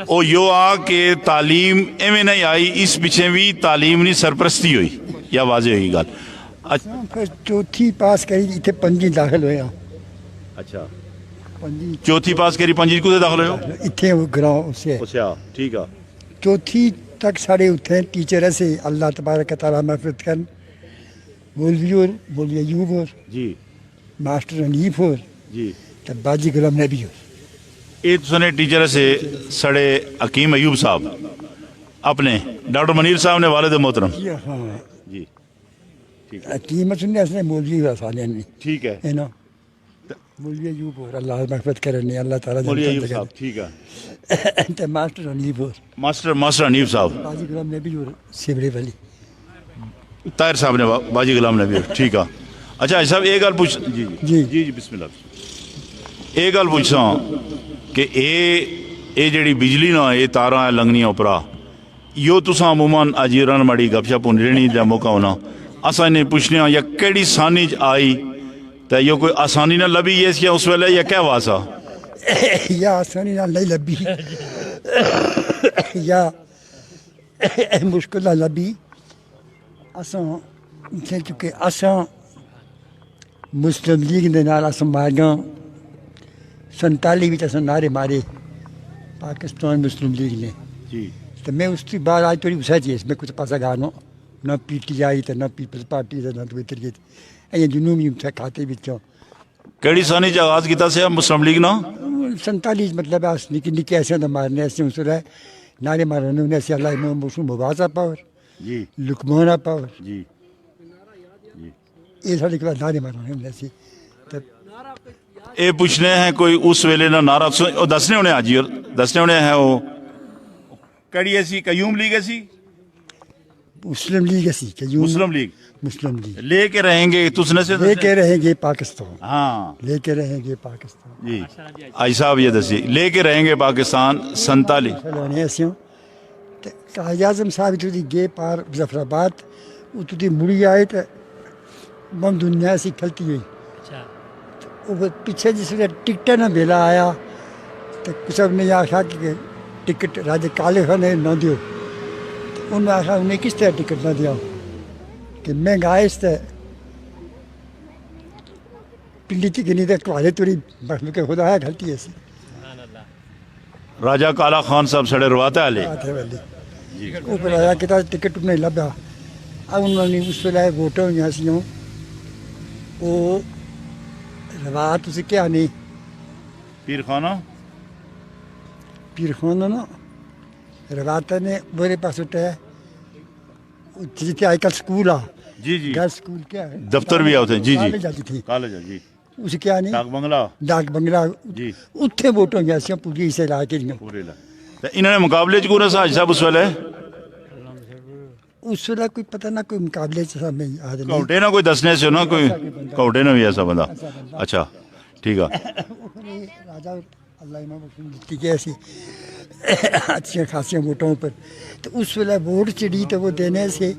ਉਹ ਯੋ ਆ ਕਿ ਤਾਲੀਮ ਐਵੇਂ ਨਹੀਂ ਆਈ ਇਸ ਪਿੱਛੇ ਵੀ ਤਾਲੀਮ ਨਹੀਂ ਸਰਪ੍ਰਸਤੀ ਹੋਈ ਜਾਂ ਵਾਜ਼ਿਹ ਹੋਈ ਗੱਲ
پھر چوتھی پاس کری اتنے پنجی داخل ہویا
ਅੱਛਾ
پنجی
ਚੌਥੀ ਪਾਸ ਕਰੀ ਪੰਜੀ ਕੁਦੇ ਦਾਖਲ ਹੋਇਓ
اتنے وہ گراؤں سے
ਅੱਛਾ ਠੀਕ ਆ
چوتھی تک سارے اتنے ٹیچر ایسے اللہ تبارک تعالیٰ محفوظ کرن مولوی اور مولوی ایوب اور
ਜੀ
ماسٹر حنیف اور
ਜੀ
تو باجی غلام نبی اور
ਇਹ ਤੁਸਨੇ ਟੀਚਰ سے سڑے حکیم ایوب صاحب اپنے ڈاکٹر منیر صاحب نے والد محترم
جی ہاں
جی
قیمت سننے اس نے مولوی وسالے نہیں
ٹھیک ہے
ہے نا مولوی ایوب اور اللہ محفوظ کرنے اللہ تعالیٰ
مولوی ایوب صاحب ٹھیک ہے
تو ماسٹر حنیف اور
ماسٹر حنیف صاحب
باجی غلام نبی اور سیبڑے والی
طاہر صاحب نے باجی غلام نبی ٹھیک ہے اچھا صاحب ایک گل پوچھ جی
جی
جی جی بسم اللہ ایک گل پوچھاں کہ اے جڑی بجلی نا یہ تاراں لنگنیاں اوپرا یو تساں عموماً اجیران ماڑی گپ شپ ہونی دا موقع ہونا اساں انہیں پوچھنے ہاں یا کیڑی سانی آئی تے یہ کوئی آسانی نہ لبی یہ اس ویلے یا کیا واسا
یا آسانی نہ نہیں لبی یا مشکل نہ لبی اساں چونکہ اساں مسلم لیگ دے نال اساں ماریاں 47 وچ اساں نعرے مارے پاکستان مسلم لیگ نے
جی
تو میں اس کی بعد آج تھوڑی اسے چیز میں کچھ پاسا گانو نہ پی ٹی آئی تے نہ پیپلز پارٹی تے نہ کوئی طریقے تے جنوبی کھاتے وچوں
کیڑی سانی آغاز کیتا سے مسلم لیگ نا
47 مطلب اس نکی نکی ایسے نہ مارنے ایسے اس رہے نعرے مارنے انہیں سے اللہ امام مسلم مباحثہ پاور
جی
لکمانہ پاور
جی
یہ سارے کے بعد نعرے مارنے انہیں سے
اے پوچھنے ہیں کوئی اس ویلے نہ نعرہ دسنے ہونے آجی اور دسنے ہونے ہیں وہ کڑی ایسی قیوم لیگ ایسی
مسلم لیگ ایسی کہ
مسلم لیگ
مسلم لیگ
لے کے رہیں گے تسنے سے
لے کے رہیں گے پاکستان
ہاں
لے کے رہیں گے پاکستان
جی آئی صاحب یہ دسی لے کے رہیں گے پاکستان 47
چلونے ایسے ہوں قائد اعظم صاحب تو دی گئے پار ظفر آباد وہ تو دی مڑی آئے تو بم دنیا سے کھلتی ہوئی وہ پیچھے جس نے ٹکٹ نہ بیلا آیا تو کچھ نے یہ آخا کہ ٹکٹ راجہ کالے خانے نہ دیو تو انہوں نے آخا انہیں کس طرح ٹکٹ نہ دیا کہ میں گائز تے پنڈی تھی گنی تے کالے توری بخم کے خدا آیا گھلتی ایسی
راجہ کالا خان صاحب سڑے رواتے آلے
آتے والی اوپر آیا کہ ٹکٹ انہیں لبا اب انہوں نے اس ویلے ووٹوں یہاں سے ہوں وہ روایت اسے کیا نہیں
پیر خانہ
پیر خانہ نا روایت نے میرے پاس اٹھایا جیتے آئی کل سکول آ
جی جی
گھر سکول کیا ہے
دفتر بھی آتے ہیں جی
کالج
جی
جاتی تھی
کالج جی
اسے کیا نہیں
ڈاک بنگلہ
ڈاک بنگلہ
جی
اتنے ووٹوں گیا سی پوری اسے علاقے دیا
پورے لا انہوں نے مقابلے چکو رہا حاج صاحب اس ویلے
اس ویلے کوئی پتہ نہ کوئی مقابلے سے میں یاد نہیں
کوٹے نہ کوئی دسنے سے نا کوئی کوٹے نہ بھی ایسا بندہ اچھا ٹھیک ہے
راجہ اللہ امام حسین جیتی گیا سی اچھی خاصی ووٹوں پر تو اس ویلے ووٹ چڑی تو وہ دینے سے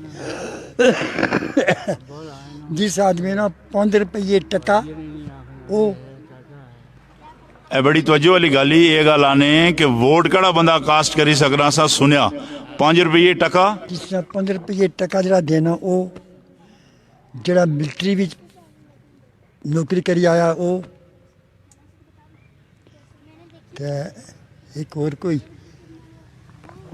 جس آدمی نا 5 روپیے ٹکا وہ
اے بڑی توجہ والی گل ہی یہ گل آنے کہ ووٹ کہڑا بندہ کاسٹ کری سکنا سا سنیا 5 روپیے ٹکا
جس طرح 15 روپیے ٹکا جڑا دینا وہ جڑا ملٹری بھی نوکری کری آیا وہ ایک اور کوئی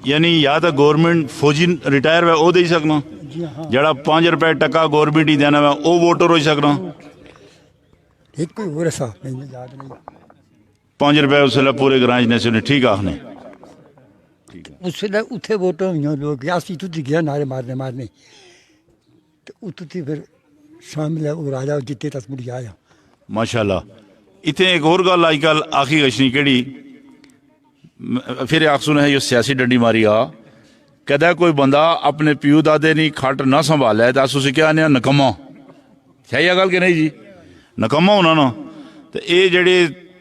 یعنی یا تو گورنمنٹ فوجی ریٹائر ہوئے وہ دے سکنا
جی ہاں
جڑا 5 روپے ٹکا گورنمنٹ ہی دینا ہے وہ ووٹر ہو سکنا
ایک کوئی اور ایسا مجھے یاد نہیں
5 روپے اس لیے پورے گرانج نے سنے ٹھیک آخنے
اس ویلے اتنے ووٹوں ہوئی لوگ اسی تو گیا نعرے مارنے تو اتو پھر شامل ہے وہ راجا جیتے تس مڑی آیا
ماشاء اللہ اتنے ایک اور گل آج کل آخی گشنی کہڑی پھر آخسو ہے یہ سیاسی ڈنڈی ماری آ کہتا کوئی بندہ اپنے پیو دادے نہیں کھٹ نہ سنبھالا ہے تو اس اسے کیا آنے نکما ہے یہ گل کہ نہیں جی نکما ہونا نا تو یہ جڑے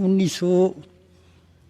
1900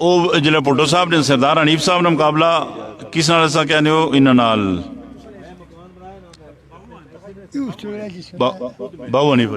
ਉਹ ਜਿਹੜਾ ਭੁੱਟੋ ਸਾਹਿਬ ਨੇ ਸਰਦਾਰ ਹਨੀਫ ਸਾਹਿਬ ਨਾਲ ਮੁਕਾਬਲਾ ਕਿਸ ਨਾਲ ਅਸਾਂ ਕਹਿੰਦੇ ਹੋ ਇਹਨਾਂ ਨਾਲ ਬਾਬੂ ਹਨੀਫ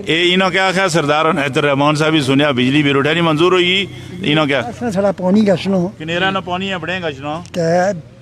ਇਹ ਇਹਨਾਂ ਕਿਹਾ ਆਖਿਆ ਸਰਦਾਰ ਨੈਦਰ ਰਹਿਮਾਨ ਸਾਹਿਬ ਹੀ ਸੁਣਿਆ ਬਿਜਲੀ ਬਿਲ ਉਠਿਆ ਨਹੀਂ ਮਨਜ਼ੂਰ ਹੋਈ ਇਹਨਾਂ ਕਿਹਾ
ਅਸਾਂ ਸਾਡਾ ਪਾਣੀ ਗਸ਼ਨੋ
ਕਿਨੇਰਾ ਨਾ ਪਾਣੀ ਹੈ ਬੜੇਗਾ ਜਨਾ
ਤੇ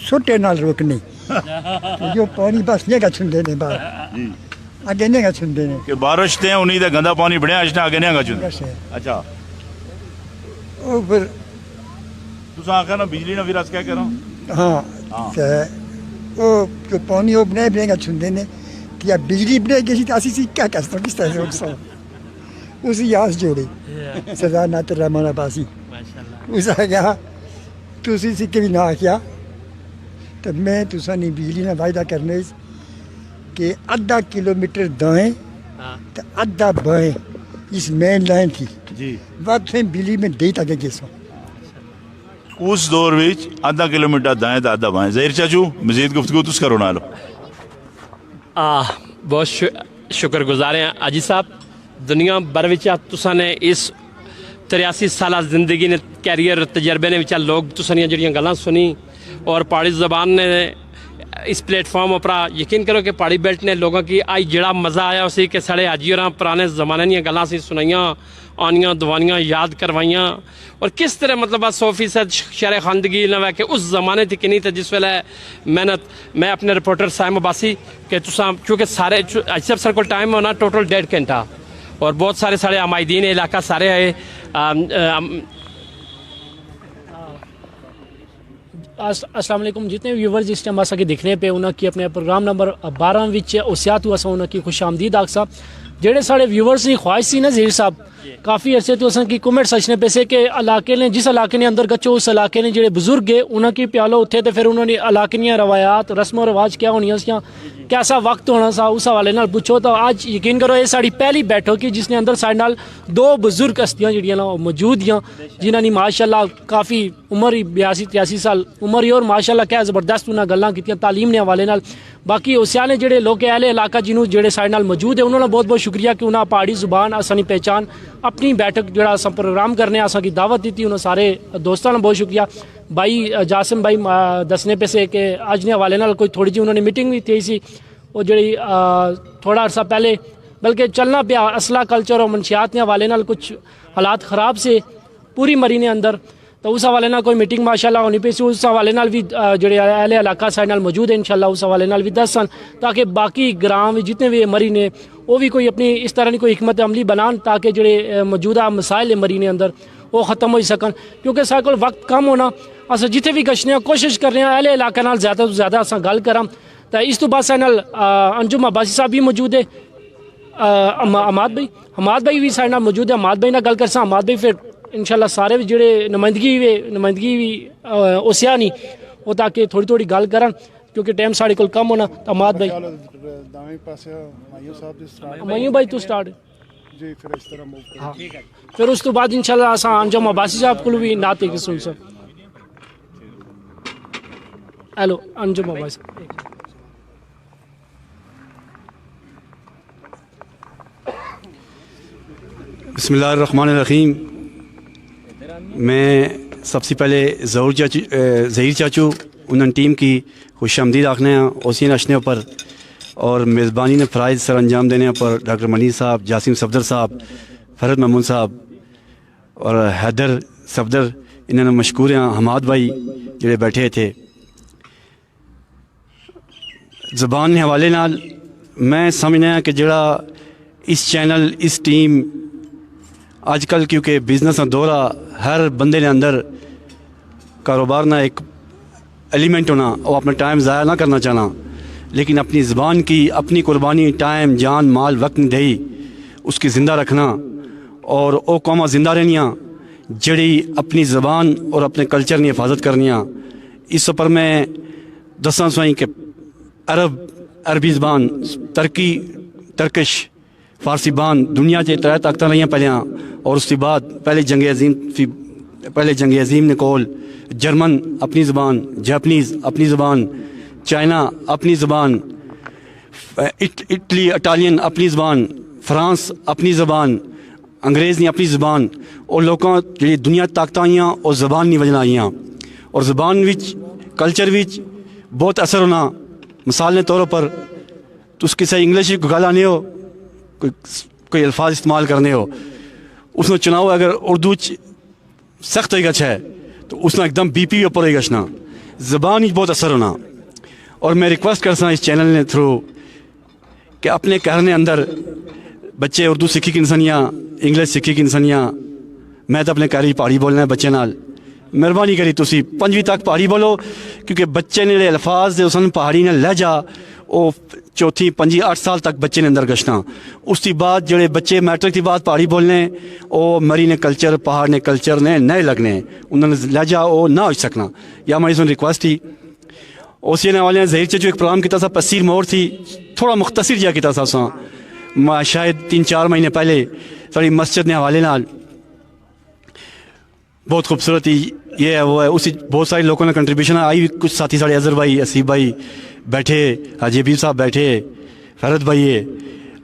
ਛੋਟੇ ਨਾਲ ਰੋਕਣੀ ਜੋ ਪਾਣੀ ਬਸ ਨਹੀਂ ਗਛੰਦੇ ਨੇ ਬਾਹਰ
ਜੀ
ਅੱਗੇ ਨਹੀਂ ਗਛੰਦੇ ਨੇ
ਕਿ ਬਾਰਿਸ਼ ਤੇ ਉਨੀ ਦਾ ਗੰਦਾ ਪਾਣੀ ਬੜਿਆ ਅਜਨਾ ਅੱਗੇ ਨਹੀਂ ਗਜੂ ਅੱਛਾ
ਉਹ ਫਿਰ
ਤੁਸੀਂ ਆਖਿਆ ਨਾ ਬਿਜਲੀ ਨਾ ਵਿਰਾਸ ਕਿਆ ਕਰੋ
ਹਾਂ ਤੇ ਉਹ ਜੋ ਪਾਣੀ ਉਹ ਬਣੇ ਗਛੰਦੇ ਨੇ ਕਿ ਆ ਬਿਜਲੀ ਬਣੇ ਗਈ ਤਾਂ ਅਸੀਂ ਕੀ ਕਹਿ ਸਕਦੇ ਕਿਸ ਤਰ੍ਹਾਂ ਰੋਕ ਸੋ ਉਸੇ ਯਾਸ ਜੋੜੇ ਸਰਦਾਰ ਨਾਦਰ ਰਹਿਮਾਨ ਅਬਾਸੀ ਉਸ ਆ ਗਿਆ ਤੁਸੀਂ ਸਿੱਕੇ ਵੀ ਨਾ ਕਿਹਾ ਤੇ ਮੈਂ ਤੁਸਾਂ ਨਹੀਂ ਬਿਜਲੀ ਨਾਲ ਵਾਅਦਾ ਕਰਨੇ کہ آدھا کلومیٹر دائیں تو آدھا بائیں اس مین لائن تھی
جی
وقت میں بجلی میں دے تک گے سو
اس دور وچ آدھا کلومیٹر دائیں تو آدھا بائیں ظہیر چاچو مزید گفتگو تس کرو نالو
بہت شکر گزار ہیں اجی صاحب دنیا بھر وچ تساں نے اس 83 سالہ زندگی نے کیریئر تجربے نے وچ لوگ تساں نے جڑیاں گلاں سنی اور پہاڑی زبان نے اس پلیٹ فارم اپرا یقین کرو کہ پہاڑی بیلٹ نے لوگوں کی آئی جڑا مزہ آیا اسی کہ سڑے حاجی اور پرانے زمانے دیا گلاں سی سنائیاں آنیاں دوانیاں یاد کروائیاں اور کس طرح مطلب 100% شہر خواندگی نہ ہے کہ اس زمانے تھی کنی تھا جس ویلے محنت میں اپنے رپورٹر سائم عباسی کہ تساں کیونکہ سارے اجسب سر کو ٹائم ہونا ٹوٹل 1.5 گھنٹہ اور بہت سارے سارے عمائدین علاقہ سارے آئے
السلام علیکم جتنے ویورز اس ٹائم آسا کے دیکھنے پہ انہوں کی اپنے پروگرام نمبر 12 وچ اوسیات ہوا سا انہوں کی خوش آمدید آکسا جڑے سارے ویورز کی خواہش سی نا ظہیر صاحب کافی عرصے تو اساں کی کمنٹ سچنے پہ سے کہ علاقے نے جس علاقے نے اندر گچو اس علاقے نے جڑے بزرگ گئے انہوں کی پیالو اتھے تے پھر انہوں نے علاقے نے روایات رسم و رواج کیا ہونی ہیں کیسا وقت ہونا سا اس حوالے نال پوچھو تو آج یقین کرو یہ ساری پہلی بیٹھو کی جس نے اندر سائڈ نال 2 بزرگ ہستیاں جڑیاں نا موجود ہیں جنہاں نے ماشاءاللہ کافی عمر 82-83 سال عمر ہی اور ماشاءاللہ کیا زبردست انہاں گلاں کیتیاں تعلیم نے حوالے نال باقی اوسیاں نے جڑے لوگ اہل علاقہ جنہوں جڑے سائڈ نال موجود ہیں انہوں نے بہت بہت شکریہ کہ انہاں پہاڑی زبان اسانی پہچان اپنی بیٹھک جڑا اساں پروگرام کرنے اساں کی دعوت دیتی انہوں سارے دوستاں نے بہت شکریہ بھائی جاسم بھائی دسنے پہ سے کہ آج نے حوالے نال کوئی تھوڑی جی انہوں نے میٹنگ بھی تھی سی وہ جڑی تھوڑا عرصہ پہلے بلکہ چلنا پیا اسلحہ کلچر اور منشیات کے حوالے نال کچھ حالات خراب سے پوری مری نے اندر تو اس حوالے نال کوئی میٹنگ ماشاءاللہ ہونی پی سی اس حوالے نال بھی جڑے اہل علاقہ سائڈ نال موجود ہیں انشاءاللہ اس حوالے نال بھی دسن تاکہ باقی گرام جتنے بھی مری نے وہ بھی کوئی اپنی اس طرح کی کوئی حکمت عملی بنان تاکہ جڑے موجودہ مسائل مری نے اندر وہ ختم ہو سکن کیونکہ سارے کول وقت کم ہونا اساں جتنے بھی گشنے کوشش کر رہے ہیں اہل علاقہ نال زیادہ تو زیادہ اساں گل کراں تو اس تو بعد سائڈ نال انجم عباسی صاحب بھی موجود ہے حماد بھائی بھی سائڈ نال موجود ہے حماد بھائی نال گل کرساں حماد بھائی پھر انشاءاللہ سارے جڑے نمائندگی بھی اوسیا نہیں وہ تاکہ تھوڑی تھوڑی گل کرن کیونکہ ٹائم ساڑے کول کم ہونا تو حماد بھائی مایوں بھائی تو سٹارٹ
جی پھر اس طرح موو
ہاں پھر اس تو بعد انشاءاللہ اساں انجم عباسی صاحب کو بھی نعت کے سن سن ہیلو انجم عباسی
بسم اللہ الرحمن الرحیم میں سب سے پہلے ظہیر چاچو انہوں ٹیم کی خوش آمدید آخنے ہیں اوسین اشنے پر اور میزبانی نے فرائض سر انجام دینے پر ڈاکٹر منی صاحب جاسم صفدر صاحب فرد محمود صاحب اور حیدر صفدر انہوں نے مشکور ہیں حماد بھائی جڑے بیٹھے تھے زبان کے حوالے نال میں سمجھنا کہ جڑا اس چینل اس ٹیم آج کل کیونکہ بزنس کا دورہ ہر بندے نے اندر کاروبار نہ ایک ایلیمنٹ ہونا وہ اپنا ٹائم ضائع نہ کرنا چاہنا لیکن اپنی زبان کی اپنی قربانی ٹائم جان مال وقت دہی اس کی زندہ رکھنا اور وہ قوما زندہ رہنیاں جڑی اپنی زبان اور اپنے کلچر کی حفاظت کرنیاں اس پر میں دساں سوائیں کہ عربی زبان ترکش فارسی بان دنیا کے ترے طاقت رہی پہلیاں اور اس کے بعد پہلے جنگ عظیم نے کول جرمن اپنی زبان جاپنیز اپنی زبان چائنا اپنی زبان اٹلی اٹالین اپنی زبان فرانس اپنی زبان انگریز نے اپنی زبان اور لوگوں جی دنیا طاقت آئیاں اور زبان نہیں وجنا آئیاں اور زبان وچ کلچر وچ بہت اثر ہونا مثال نے طور پر تو اس کسی انگلش کو گل آنے ہو کوئی الفاظ استعمال کرنے ہو اس نے چناؤ اگر اردو سخت ہوئی گچھ ہے تو اس نے ایک دم بی پی اوپر ہوئی گچھنا زبان ہی بہت اثر ہونا. اور میں ریکویسٹ کرتا ہوں اس چینل نے تھرو کہ اپنے گھر نے اندر بچے اردو سیکھی کی انسانیاں انگلش سیکھی کی انسانیاں میں تو اپنے گھر پہاڑی بولنا ہے بچے نال مہربانی کری تسی 5ویں تک پہاڑی بولو کیونکہ بچے نے جڑے الفاظ دے اسن پہاڑی نے لہجہ وہ 4 5 8 سال تک بچے نے اندر گشنا. اس کی بعد جڑے بچے میٹرک کی بعد پہاڑی بولنے وہ مری نے کلچر پہاڑ نے کلچر نے نئے لگنے انہوں نے لہجہ وہ نہ ہو سکنا. یا ہماری سن ریکویسٹ تھی اسی حوالے نے ظہیر چچو ایک پروگرام کیا تھا پسیر موڑ تھی تھوڑا مختصر جہا کیا تھا سا شاید 3 4 مہینے پہلے ساری مسجد نے حوالے نال بہت خوبصورت یہ ہے وہ ہے اسی بہت سارے لوگوں نے کنٹریبیوشن آئی. کچھ ساتھی سارے اظہر بھائی اسیب بھائی بیٹھے حاجی حبیب صاحب بیٹھے فرد بھائی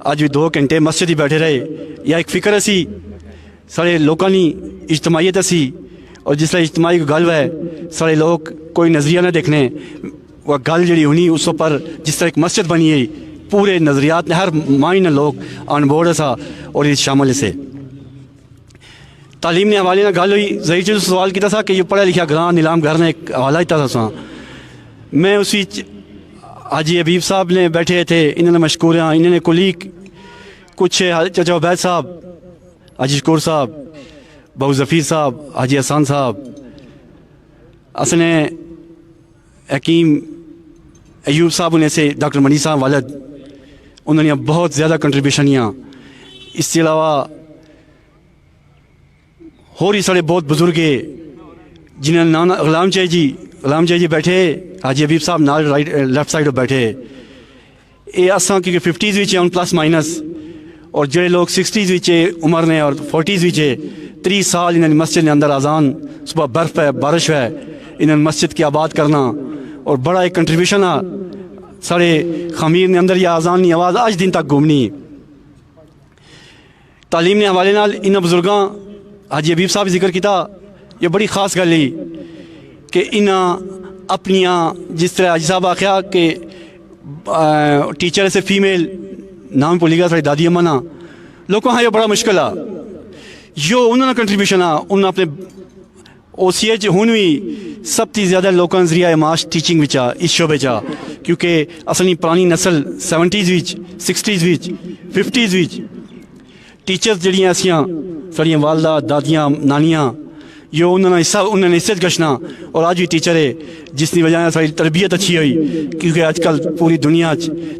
اج بھی 2 گھنٹے مسجد ہی بیٹھے رہے. یا ایک فکر اسی سارے لوگوں کی اجتماعیت اسی اور جس طرح اجتماعی کو گل ہے سارے لوگ کوئی نظریہ نہ دیکھنے وہ گل جڑی ہونی اس پر جس طرح ایک مسجد بنی ہے پورے نظریات نے ہر مائنڈ لوگ آن بورڈ سا اور اس شامل سے. تعلیم نے حوالے نہ گل ہوئی ظہیر چیز سوال کیا تھا کہ یہ پڑھا لکھا گراں نیلام گھر نے ایک حوالہ دیتا تھا سا میں اسی حاجی حبیب صاحب نے بیٹھے تھے انہوں نے مشکور ہیں انہوں نے کلیگ کچھ چچا عبید صاحب حاجی شکور صاحب بہو ظفیر صاحب حاجی احسان صاحب اصل حکیم ایوب صاحب انہیں سے ڈاکٹر منی صاحب والد انہوں نے بہت زیادہ کنٹریبیوشنیاں. اس کے علاوہ اور ہی سارے بہت بزرگ جنہوں نے نام غلام چاہی جی بیٹھے حاجی حبیب صاحب نال رائٹ لیفٹ سائڈ بیٹھے یہ اساں کیونکہ 50s وچ ہیں پلس مائنس اور جڑے لوگ 60s عمر نے اور 40s 30 سال انہوں نے مسجد نے اندر اذان صبح برف ہے بارش ہے انہوں نے مسجد کی آباد کرنا اور بڑا ایک کنٹریبیوشن ہے سارے خمیر نے اندر یہ اذان کی آواز آج دن تک گھومنی. تعلیم نے حوالے نال انہاں بزرگاں حاجی حبیب صاحب ذکر کیتا یہ بڑی خاص گل ہے کہ انہاں اپنیاں جس طرح حاجی صاحب آخیا کہ ٹیچر سے فیمیل نام بھولی گیا ساری دادی اماں نا لوگوں ہاں یہ بڑا مشکل ہے جو انہوں نے کنٹریبیوشن ہے انہوں نے اپنے او سی ایچ ہون بھی سب تھی زیادہ لوگوں ذریعہ معاش ٹیچنگ بچا اس شعبے چا کیونکہ اصلی پرانی نسل 70s 60s 50s ٹیچرز جڑیاں ایسیاں ساڑیاں والدہ دادیاں نانیاں جو انہوں نے عزت گشنا اور آج بھی ٹیچر ہے جس کی وجہ سے ساری تربیت اچھی ہوئی کیونکہ آج کل پوری دنیا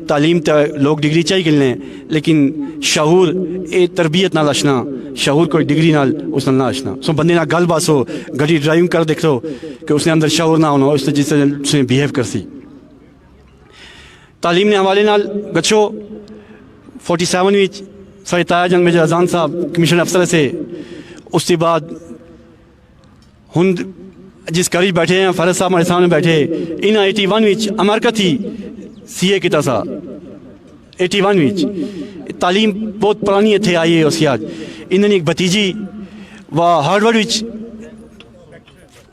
تعلیم تے لوگ ڈگری چاہیے گلنے لیکن شعور اے تربیت نال اشنا شعور کوئی ڈگری نال اس نال نہ اشنا سو بندے نال گل باس ہو گاڑی ڈرائیونگ کر دیکھ لو کہ اس نے اندر شعور نہ ہونا اس نے جس طرح اس نے بیہیو کر سی. تعلیم نے حوالے نال گچھو 47 سارے تایا جنگ میجر اذان صاحب کمیشن افسر سے اس کے بعد ہند جس کری بیٹھے ہیں فرد صاحب ہمارے سامنے بیٹھے انہاں 81 امریکہ تھی CA کیتا سا 81 تعلیم بہت پرانی تھے آئی ہے اس کی آج انہوں نے ایک بھتیجی وہ ہارڈورڈ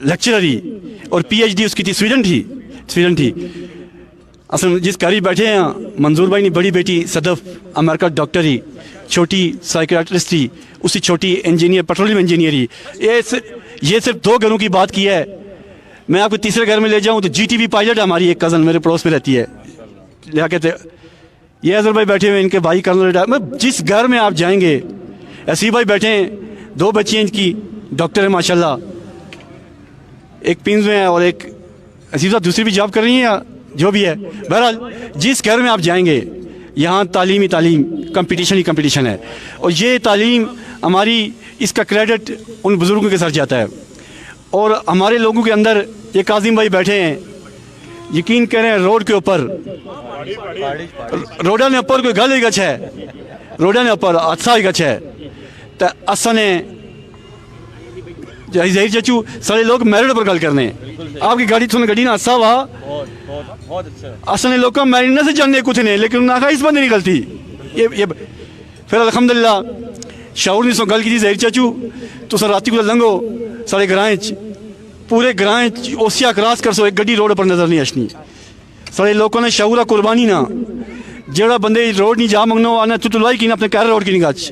لیکچرری اور PhD اس کی تھی سویڈن تھی اصل جس کاری بیٹھے ہیں منظور بھائی نے بڑی بیٹی صدف امریکہ ڈاکٹر ہی چھوٹی سائیکیاٹرسٹ تھی اسی چھوٹی انجینئر پیٹرولیم انجینئر ہی یہ صرف 2 گھروں کی بات کی ہے. میں آپ کو تیسرے گھر میں لے جاؤں تو GTV پائلٹ ہے ہماری ایک کزن میرے پڑوس میں رہتی ہے لیا کہتے یہ اظہر بھائی بیٹھے ہوئے ان کے بھائی کرنل جس گھر میں آپ جائیں گے ایسی بھائی بیٹھے ہیں 2 بچی ہیں ان کی ڈاکٹر ہے ماشاءاللہ ایک پینز میں ہے اور ایک عزیزہ دوسری بھی جاب کر رہی ہیں جو بھی ہے. بہرحال جس گھر میں آپ جائیں گے یہاں تعلیم کمپٹیشن ہے اور یہ تعلیم ہماری اس کا کریڈٹ ان بزرگوں کے ساتھ جاتا ہے. اور ہمارے لوگوں کے اندر یہ کاظم بھائی بیٹھے ہیں یقین کریں روڈ کے اوپر روڈا نے اوپر کوئی گل ہی گچھ ہے روڈا نے اوپر حادثہ ہی گچھ ہے تو اصل نے ظہیر چچو سارے لوگ میرٹ پر گل کرنے آپ کی گاڑی تھوڑا گاڑی نہ حادثہ ہوا اصل نے لوگ میرٹ نہ سے جاننے کچھ نہیں لیکن انہوں نے کہا اس بندے نہیں غلطی یہ پھر الحمدللہ شعور نے سو گل کی تھی ظہیر چچو تو سر راتی کو لنگو سارے گرائیں پورے گرائیں اوسیا کراس کر سو ایک گڈی روڈ پر نظر نہیں اشنی سارے لوگوں نے شعور قربانی نہ ਜਿਹੜਾ ਬੰਦੇ ਰੋਡ ਨਹੀਂ ਜਾ ਮੰਗਣੋ ਆਣਾ ਤੂੰ ਲਾਈ ਕੀ ਆਪਣੇ ਘਰ ਰੋਡ ਕੀ ਨਹੀਂ ਗੱਚ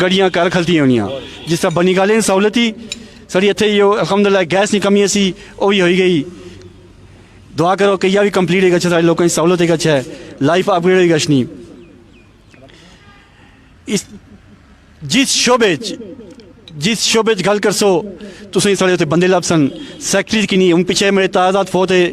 ਗੱਡੀਆਂ ਘਰ ਖਲਤੀਆਂ ਹੋਣੀਆਂ ਜਿਸ ਤਰ੍ਹਾਂ ਬਣੀ ਗੱਲ ਸਹੂਲਤ ਹੀ ਸਾਡੀ ਇੱਥੇ ਹੀ ਅਲਹਮਦੁਲਿਲਾ ਗੈਸ ਦੀ ਕਮੀ ਸੀ ਉਹ ਵੀ ਹੋਈ ਗਈ ਦੁਆ ਕਰੋ ਕਿ ਇਹ ਵੀ ਕੰਪਲੀਟ ਹੋਏਗਾ ਸਾਡੇ ਲੋਕਾਂ ਦੀ ਸਹੂਲਤ ਹੋਏਗਾ ਅੱਛਾ ਲਾਈਫ ਅਪਗ੍ਰੇਡ ਹੋਏਗਾ ਨਹੀਂ ਇਸ ਜਿਸ ਸ਼ੋਬੇ 'ਚ ਗੱਲ ਕਰਸੋ ਤੁਸੀਂ ਸਾਡੇ ਉੱਥੇ ਬੰਦੇ ਲੱਭ ਸਨ ਸੈਕਟਰੀ ਕੀ ਨਹੀਂ ਹੁਣ ਪਿੱਛੇ ਮੇਰੇ ਤਾਜ਼ਾਦ ਫੋਤ ਹੈ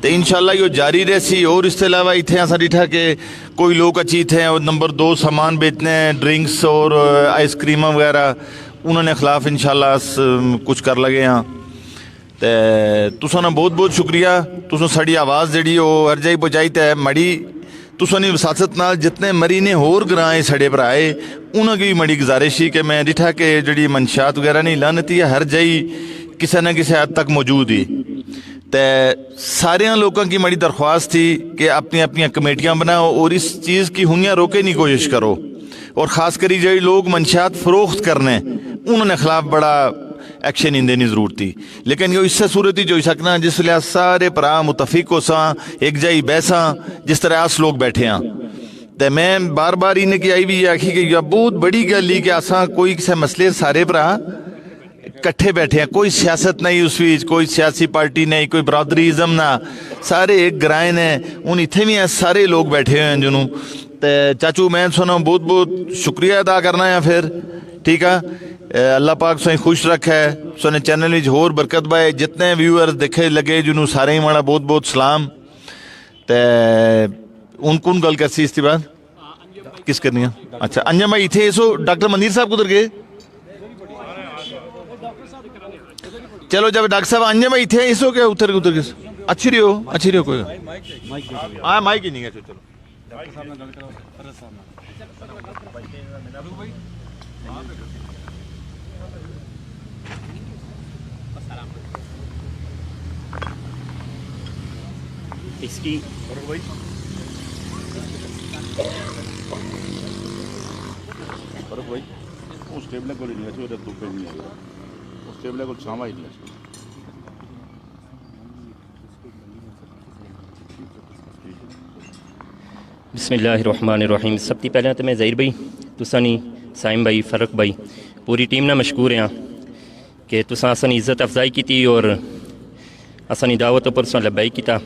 تو انشاءاللہ یہ جاری رہسی. اور اس کے علاوہ اتنے ایسا ڈٹھا کہ کوئی لوگ اچھی تھے اور نمبر 2 سامان بیچنے ہیں, ڈرنکس اور آئس کریم وغیرہ, انہوں نے خلاف انشاءاللہ کچھ کر لگے ہیں. تساں بہت بہت شکریہ. تساں ساری آواز جڑی وہ ہر جائی پہنچائی تے مڑی. تساں نے وساست نال جتنے مری نے ہور گرائیں سڑے برائے انہوں کی بھی مڑی گزارش ہی کہ میں ڈٹھا کہ جڑی منشیات وغیرہ نہیں لانتی ہے ہر جائی کسی نہ کسی حد تک موجود ہی. تے سارے لوگوں کی مڑی درخواست تھی کہ اپنی اپنی کمیٹیاں بناؤ اور اس چیز کی ہونیاں روکے نہیں کوشش کرو. اور خاص کری جڑی لوگ منشیات فروخت کرنے انہوں نے خلاف بڑا ایکشن ان دینی ضرورت تھی. لیکن یہ اس سے صورت ہی جو ہی سکنا جس لئے سارے پرا متفق ہو ساں ایک جائی بیساں جس طرح آس لوگ بیٹھے ہیں. تو میں بار بار انہیں کی آئی بھی آخی کہ یہ بہت بڑی گل لی کہ آساں کوئی کسی مسئلے سارے پرا کٹھے بیٹھے ہیں. کوئی سیاست نہیں اس ویچ, کوئی سیاسی پارٹی نہیں, کوئی برادریزم نہ, سارے ایک گرائن ہیں. ان اتنے بھی ہیں سارے لوگ بیٹھے ہیں جنہوں. تو چاچو میں سنو بہت بہت شکریہ ادا کرنا ہے پھر. ٹھیک ہے, اللہ پاک سوئی خوش رکھے, سونے چینل وچ ہور برکت بائے. جتنے ویورز دیکھے لگے جنہوں سارے ہی ماڑا بہت بہت سلام. تے ان کون گل کرسی اس کے بعد کس کرنی ہے؟ اچھا انجم بھائی اتنے سو ڈاکٹر منیر صاحب کدھر گئے؟ چلو جب ڈاکٹر صاحب انجم بھائی اتنے اس ہو گیا اتر گئے اچھی رہی ہو کوئی ہاں مائک ہی نہیں ہے. چلو
اس کی بسم اللہ الرحمن الرحیم. سب تی پہلے تو میں ظہیر بھائی تسانی سائم بھائی فرق بھائی پوری ٹیم نہ مشکور ہیں کہ تساں اسانی عزت افزائی کی تھی اور اسانی دعوتوں پر تساں لبائی کیتا.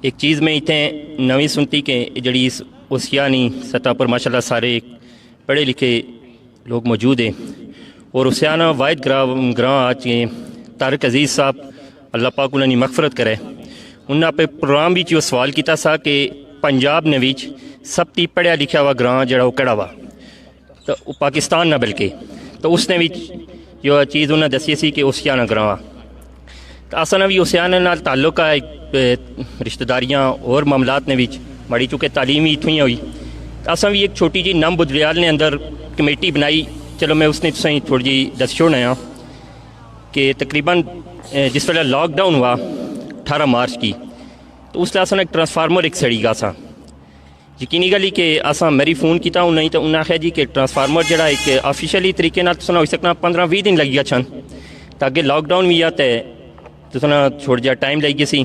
ایک چیز میں اتنے نویں سنتی کہ جڑی اس اوسیانی سطح پر ماشاءاللہ سارے پڑھے لکھے لوگ موجود ہیں. اور اوسیانہ واحد گراں آج کے طارق عزیز صاحب اللہ پاک انہوں نے مغفرت کرے. انہوں پہ پروگرام بھی جو سوال کیتا سا کہ پنجاب نے وچ سب تی پڑھیا لکھیا ہوا گراں جڑا وہ کڑا ہوا تو پاکستان نہ بلکہ تو اس نے بھی جو چیز انہیں دسی سی کہ اوسیانہ گراں تو اصل بھی اوسیانہ نال تعلق ہے رشتہ داریاں اور معاملات نے وچ مڑی چونکہ تعلیمی اتنی ہوئی تو اصل بھی ایک چھوٹی جی نم بدریال نے اندر کمیٹی بنائی. چلو میں اس نے تسیں تھوڑی جی دس چھوڑنا کہ تقریباً جس ویلے لاک ڈاؤن ہوا 18 مارچ کی تو اس لیے اصل ایک ٹرانسفارمر ایک سڑی گا سا. یقینی گل کہ اساں میری فون کیتا ہوں نہیں تو انہیں آخیا جی کہ ٹرانسفارمر جڑا ایک آفیشلی طریقے نال تساں ہو سکنا 15-20 دن لگ گیا چھن تاکہ لاک ڈاؤن بھی آتا ہے تساں چھوڑ جا ٹائم لگ گئی سی.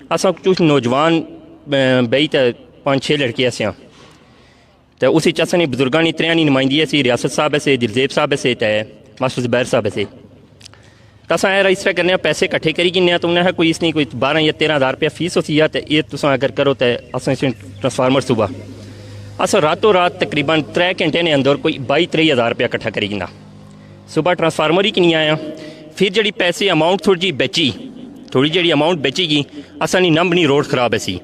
اساں کچھ نوجوان بئی تو 5-6 لڑکے ایسے تو اسی چسانی بزرگانی تریانی نمائندگی سی ریاست صاحب سے دلزیب صاحب سے تے ماسٹر زبیر صاحب سے تو اصل اس طرح کرنے پیسے کٹھے کری گنے تو انہیں کوئی اس نہیں کوئی 12 یا 13 ہزار روپیہ فیس ہوتی ہے تو یہ تصا اگر کرو تو اصل ٹرانسفارمر صبح اصل راتوں رات تقریباً 3 گھنٹے نے اندر کوئی 22-23 ہزار روپیہ کٹھا کری گنا. صبح ٹرانسفارمر ہی نہیں آیا. پھر جڑی پیسے اماؤنٹ تھوڑی جی بیچی تھوڑی جڑی اماؤنٹ بیچی گی اصل نمبنی روڈ خراب ہے سی.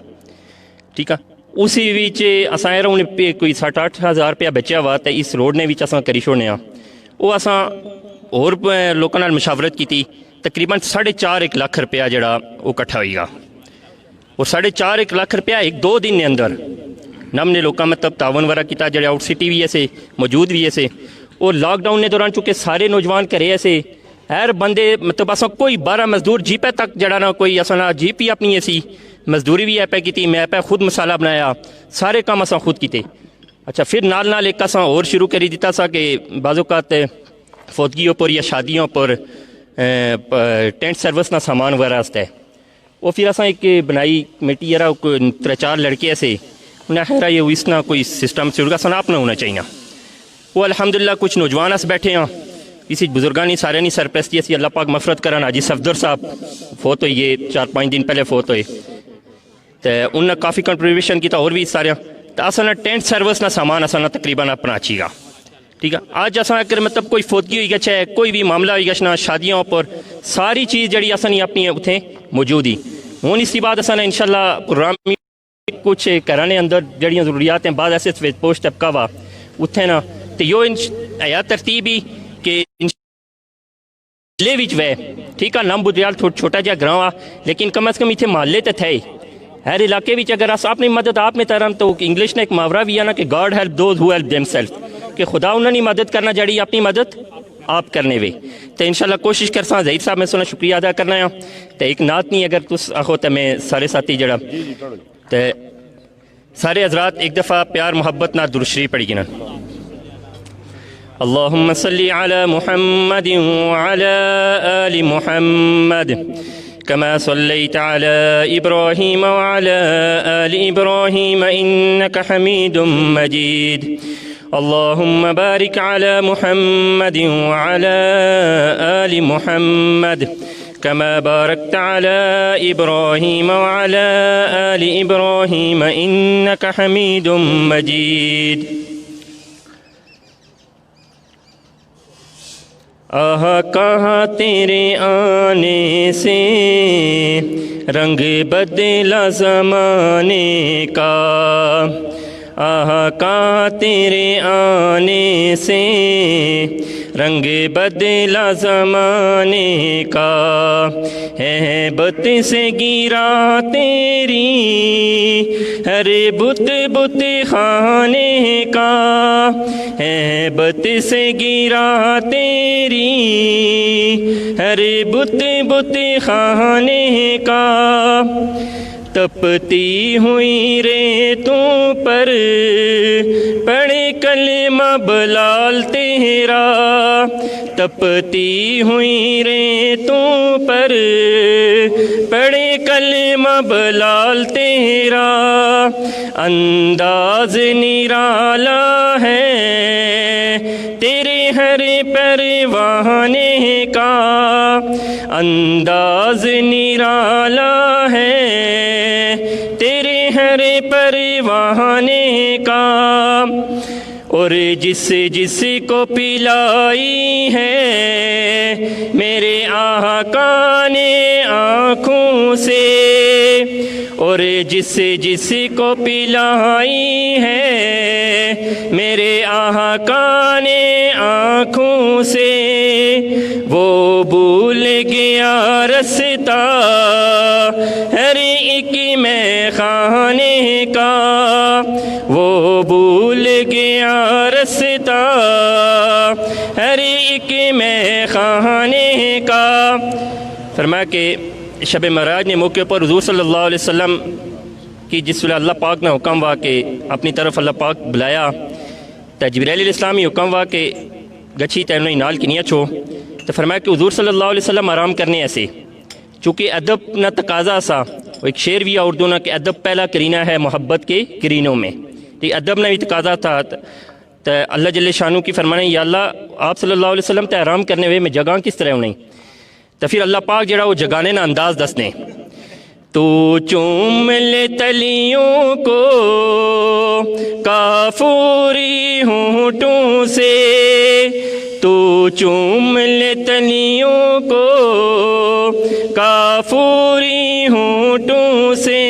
ٹھیک ہے اسی وچ اساں انہیں کوئی 7-8 ہزار روپیہ بچیا ہوا تو اس روڈ نے وچ اساں کری چھوڑنے وہ اساں اور لوگوں نال مشاورت کی تھی تقریباً 4.5 لاکھ روپیہ جڑا وہ کٹھا ہوئی گا. اور 4.5 لاکھ روپیہ 1-2 دن نے اندر نم نے لوگوں مطلب تعاون وغیرہ کیتا جڑے آؤٹ سٹی بھی ایسے موجود بھی ایسے. اور لاک ڈاؤن نے دوران چونکہ سارے نوجوان کرے ایسے ہر بندے مطلب اساں کوئی 12 مزدور جی پہ تک جڑا نا کوئی اصل جی پی اپنی ایسی مزدوری بھی پہ کی میں پہ خود مسالہ بنایا سارے کام اساں خود کیتے. اچھا پھر نال ایک اساں اور شروع کری دیتا سا کہ بعض اوقات فوتگیوں پر یا شادیوں پر ٹینٹ سروس نہ سامان وغیرہ ہے وہ پھر اساں ایک بنائی کمیٹی یار 3-4 لڑکے ایسے انہیں خیر یہ اس نہ کوئی سسٹم سے سنا اپنا ہونا چاہیے. وہ الحمدللہ کچھ نوجوان اس بیٹھے ہیں اسی بزرگانی سارے نہیں سرپرستی اسی اللہ پاک مغفرت کرن حاجی صفدر صاحب فوت ہوئی ہے 4-5 دن پہلے فوت ہوئے تو انہوں نے کافی کنٹریبیوشن کیا اور بھی سارے تو اصل ٹینٹ سروس نہ سامان اصل تقریباً اپنا اچھی گا. ٹھیک ہے آج اصل اگر مطلب کوئی فوتگی ہوئی گا چاہے کوئی بھی معاملہ ہوئی گا شادیوں پر ساری چیز جڑی اصل اپنی اتنے موجود ہی ہوں اس کے بعد اصل انشاءاللہ پروگرام کچھ گھرانے اندر جڑیاں ضروریات ہیں بعد ایسے پوسٹ طبقہ وا اتنے نا تو یہ حیات ترتیب ہی کہ محلے وچ وے ٹھیک ہے نم بدریال چھوٹا جہا گراں آ لیکن کم از کم اتنے محلے تو تھے ہر علاقے وچ اگر اپنی مدد آپ میں ترم تو انگلش نے ایک محاورہ بھی ہے نا کہ God help those who help them self کہ خدا انہوں نے مدد کرنا جڑی اپنی مدد آپ کرنے وے تو انشاءاللہ کوشش کرساں ظہیر صاحب میں سنا شکریہ ادا کرنا ہے تو ایک نعت نہیں اگر تس آخو تو میں سارے ساتھی جڑا تو سارے حضرات ایک دفعہ پیار محبت نہ درود شریف پڑھی گنا اللہم صلی علی محمد وعلی آل محمد كما صليت على إبراهيم وعلى آل إبراهيم إنك حميد مجيد اللهم بارك على محمد وعلى آل محمد كما باركت على إبراهيم وعلى آل إبراهيم إنك حميد مجيد کہاں تیرے آنے سے رنگ بدلا زمانے کا کہاں تیرے آنے سے رنگ بدلا زمانے کا ہیبت سے گرا تیری ہر بت بت خانے کا ہیبت سے گرا تیری ہر بت بت خانے کا تپتی ہوئی ریتوں پر پڑھے کلمہ بلال تیرا تپتی ہوئی ریتوں پر پڑھے کلمہ بلال تیرا انداز نرالا ہے تیرے ہر پروانے کا انداز نرالا ہے تیرے ہر پروانے کا اور جس کو پلائی ہے میرے آقا نے آنکھوں سے اور جس کو پلائی ہے میرے آقا نے آنکھوں سے وہ بھول گیا رستہ ہر ایک میں خانے کا وہ بھول گیا رستہ ہر ایک میں خانے کا فرمایا کہ شب معراج نے موقع پر حضور صلی اللہ علیہ وسلم کی جس ویلے اللہ پاک نے حکم ہوا کہ اپنی طرف اللہ پاک بلایا تو جبرائیل علیہ السلام ہی حکم ہوا کہ گچھی تینوں نال کنیا چھو تو فرمایا کہ حضور صلی اللہ علیہ وسلم آرام کرنے ایسے چونکہ ادب نہ تقاضا سا وہ ایک شعر بھی اردو نہ کہ ادب پہلا کرینہ ہے محبت کے کرینوں میں تو ادب نہ بھی تقاضا تھا تو اللہ جل شانہ کی فرمانے یا اللہ آپ صلی اللہ علیہ وسلم تے آرام کرنے ہوئے میں جگہ کس طرح نہیں تو پھر اللہ پاک جڑا وہ جگانے نہ انداز دسنے تو چوم لے تلیوں کو کافوری ہونٹوں سے تو چوم لے تلیوں کو کافوری ہونٹوں سے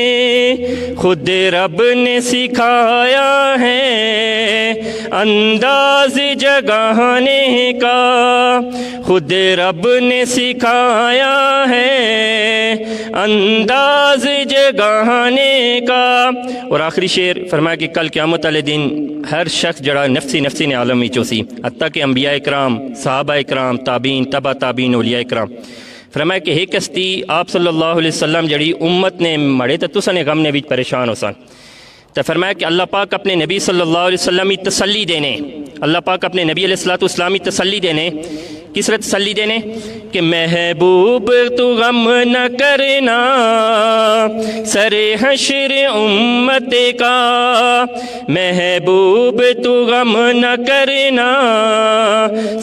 خود رب نے سکھایا ہے انداز جگانے کا خود رب نے سکھایا ہے انداز جگانے کا اور آخری شعر فرمایا کہ کل قیامت والے دن ہر شخص جڑا نفسی نے عالم وچوں سی حتیٰ کہ انبیاء اکرام صحابہ اکرام تابعین تبع تابعین اولیاء اکرام فرمایا کہ ایک ہستی آپ صلی اللہ علیہ وسلم جڑی امت نے مڑے تو تساں نے غم نے وچ پریشان ہو سن تو فرمایا کہ اللہ پاک اپنے نبی صلی اللہ علیہ وسلم کی تسلی دینے اللہ پاک اپنے نبی علیہ السلام کی تسلی دینے کس طرح تسلی دینے کہ محبوب تو غم نہ کرنا سر حشر امت کا محبوب تو غم نہ کرنا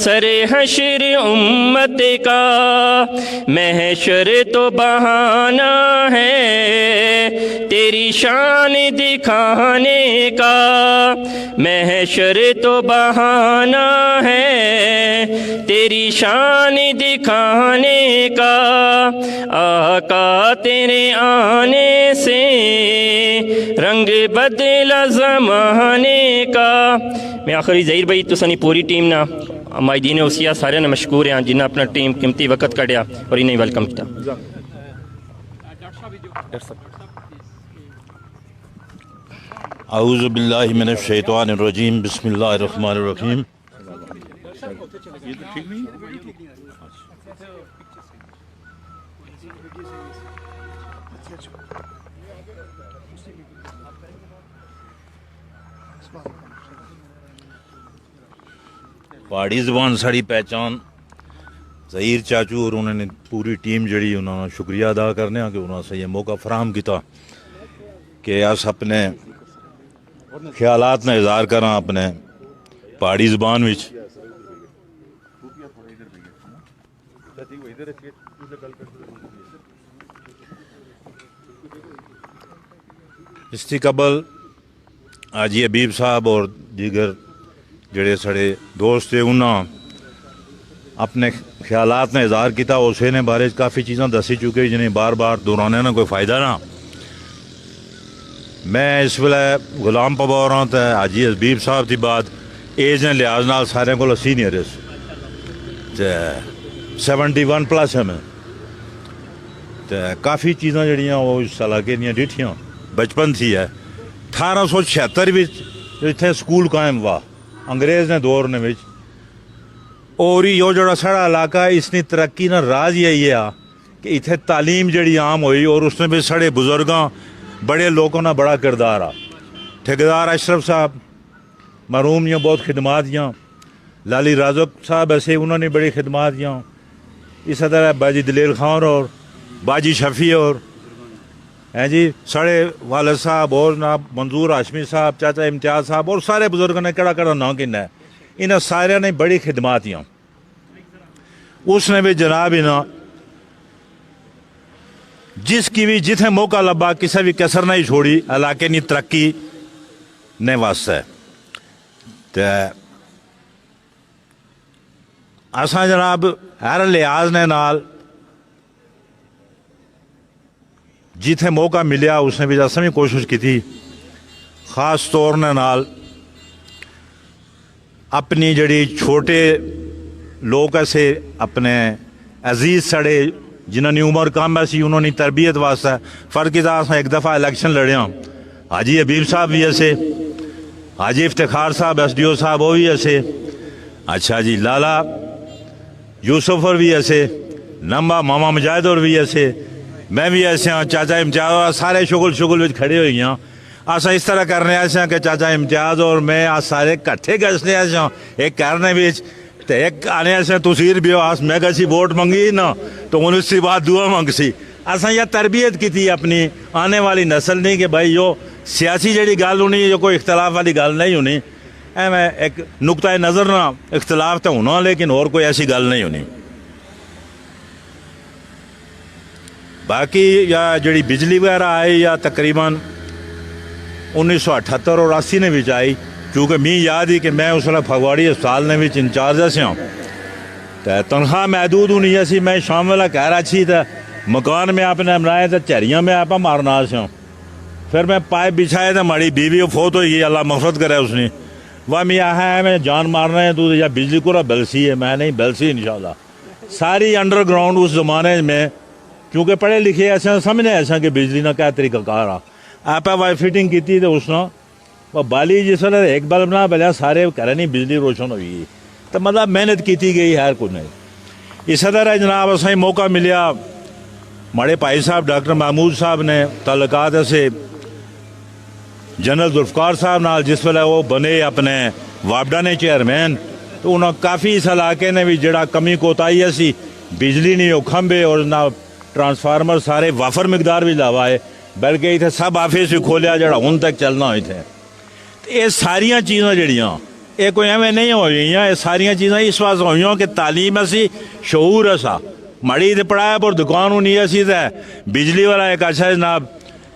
سر حشر امت کا محشر تو بہانہ ہے تیری شان دکھانے کا محشر تو بہانہ ہے تیری شان دکھانے کا آقا تیرے آنے سے رنگ بدلا زمانے کا. میں آخری ظہیر بھائی تو سنی پوری ٹیم نا مائدین اوسیا سارے نے مشکور ہیں جنہیں اپنا ٹیم قیمتی وقت کڈیا اور انہیں ویلکم کیا.
اعوذ باللہ من الشیطان الرجیم بسم اللہ الرحمن الرحیم. پہاڑی زبان ساڑی پہچان ظہیر چاچو اور انہوں نے پوری ٹیم جڑی انہوں نے شکریہ ادا کرنے کہ انہوں نے یہ موقع فراہم کیتا کہ اس اپنے خیالات نے اظہار کرنا اپنے پہاڑی زبان وچ. اس سے قبل حاجی حبیب صاحب اور دیگر جڑے سڑے دوست تھے انہوں اپنے خیالات نے اظہار کیتا. اسے نے بارے کافی چیزاں دسی چکے جنہیں بار بار دہرانے نہ کوئی فائدہ نہ. میں اس ویلے غلام پبا رہا تو حاجی حبیب صاحب کی بات ایج نے لحاظ نال سارے کو سینئر 71+ ہے. میں کافی چیزاں جڑیاں وہ اس علاقے دیا ڈٹھیاں بچپن تھی ہے. 1876 اتنے سکول قائم ہوا انگریز نے دور نے وچ اور یہ جڑا ساڑا علاقہ اس نے ترقی نہ راز یہی ہے کہ اتنے تعلیم جڑی عام ہوئی اور اس میں بھی سڑے بزرگاں بڑے لوگوں نے بڑا کردار آ. ٹھیکیدار اشرف صاحب مرحوم نے بہت خدمات دیا. لالی رازق صاحب ایسے انہوں نے بڑی خدمات دیا. اس طرح باجی دلیل خان اور باجی شفیع اور جی سڑے والد صاحب اور جناب منظور ہاشمی صاحب چاچا امتیاز صاحب اور سارے بزرگوں نے کڑا کڑا نام کہنا ہے. انہیں سارے نے بڑی خدمات دیا. اس نے بھی جناب انہیں جس کی بھی جتنے موقع لبا کسی بھی کسر نہیں چھوڑی علاقے نی ترقی نے واسطہ ہے. اساں جناب ہر لحاظ نے نال جتنے موقع ملیا اس نے بھی اساں بھی کوشش کی تھی خاص طور نے نال اپنی جڑی چھوٹے لوگ ایسے اپنے عزیز سڑے جنہوں نے عمر کم ایسی انہوں نے تربیت واسطہ فرق کی طرح ایک دفعہ الیکشن لڑے ہوں. حاجی حبیب صاحب بھی ایسے حاجی افتخار صاحب SDO صاحب وہ بھی ایسے اچھا جی لالا یوسف اور بھی ایسے نمبا ماما مجاہد اور بھی ایسے میں بھی ایسے ہوں چاچا امتیاز سارے شغل وچ کھڑے ہوئی ہیں. اسا اس طرح کرنے ایسے ہیں کہ چاچا امتیاز اور میں سارے کٹھے گسنے ایسے ہوں ایک کرنے بچ تو ایک آنے ایسے تصویر بھی ہو آس میں کسی ووٹ منگی نا تو ان اس سے بعد دعا منگ سی. اسا یہ تربیت کی تھی اپنی آنے والی نسل نہیں کہ بھائی جو سیاسی جڑی گل ہونی جو کوئی اختلاف والی گل نہیں ہونی میں ایک نقطۂ نظر نہ اختلاف تو ہونا لیکن اور کوئی ایسی گل نہیں ہونی. باقی یا جڑی بجلی وغیرہ آئی یا تقریباً 1978 اور 80 نے بھی آئی کیونکہ میں یاد ہی کہ میں اس وقت پھگواڑی اسپتال نے بھی انچارج سے ہوں تو تنخواہ محدود ہونی ایسی میں شام والا کہہ رہا چھی تھا مکان میں آپ نے بنائے تو چہریاں میں آپ مارنا سے ہوں. پھر میں پائپ بچھائے تو ہماری بیوی فوت ہوئی گئی اللہ مغفرت کرے اس نے وہ میں آیا ہے میں جان مارنا ہے تو یا بجلی کو بلسی ہے میں نہیں بلسی انشاءاللہ ساری انڈر گراؤنڈ اس زمانے میں کیونکہ پڑھے لکھے ایسے سمجھنے ایسا کہ بجلی نہ کیا طریقہ کار آپ وائی فٹنگ کی تھی تو اس نے وہ بالی جس وقت ایک بلب نہ بلیا سارے کرے نہیں بجلی روشن ہوئی تو مطلب محنت کی گئی ہر کو نہیں. اس طرح جناب اسیں موقع ملیا ماڑے بھائی صاحب ڈاکٹر محمود صاحب نے تعلقات سے جنرل ذوالفقار صاحب نال جس ویلے وہ بنے اپنے وابڈا نے چیئرمین تو انہوں کافی اس علاقے نے بھی جڑا کمی کوتاہی سی بجلی نہیں وہ کھمبے اور نہ ٹرانسفارمر سارے وافر مقدار بھی لاوائے بلکہ اتنے سب آفس بھی کھولیا جڑا ہن تک چلنا ہوئی تھے.
ਇਹ ਸਾਰੀਆਂ ਚੀਜ਼ਾਂ ਜਿਹੜੀਆਂ ਇਹ ਕੋਈ ਐਵੇਂ ਨਹੀਂ ਹੋਈਆਂ, ਇਹ ਸਾਰੀਆਂ ਚੀਜ਼ਾਂ ਇਸ ਵਾਸਤੇ ਹੋਈਆਂ ਕਿ ਤਾਲੀਮ ਅਸੀਂ ਸ਼عور ਅਸਾ ਮਾੜੀ ਤੇ ਪੜਾਇਆ ਪਰ ਦੁਕਾਨ ਨੂੰ ਨਹੀਂ ਅਸੀਂ ਤਾਂ ਬਿਜਲੀ ਵਾਲਾ ਇੱਕ ਅੱਛਾ ਜਨਾਬ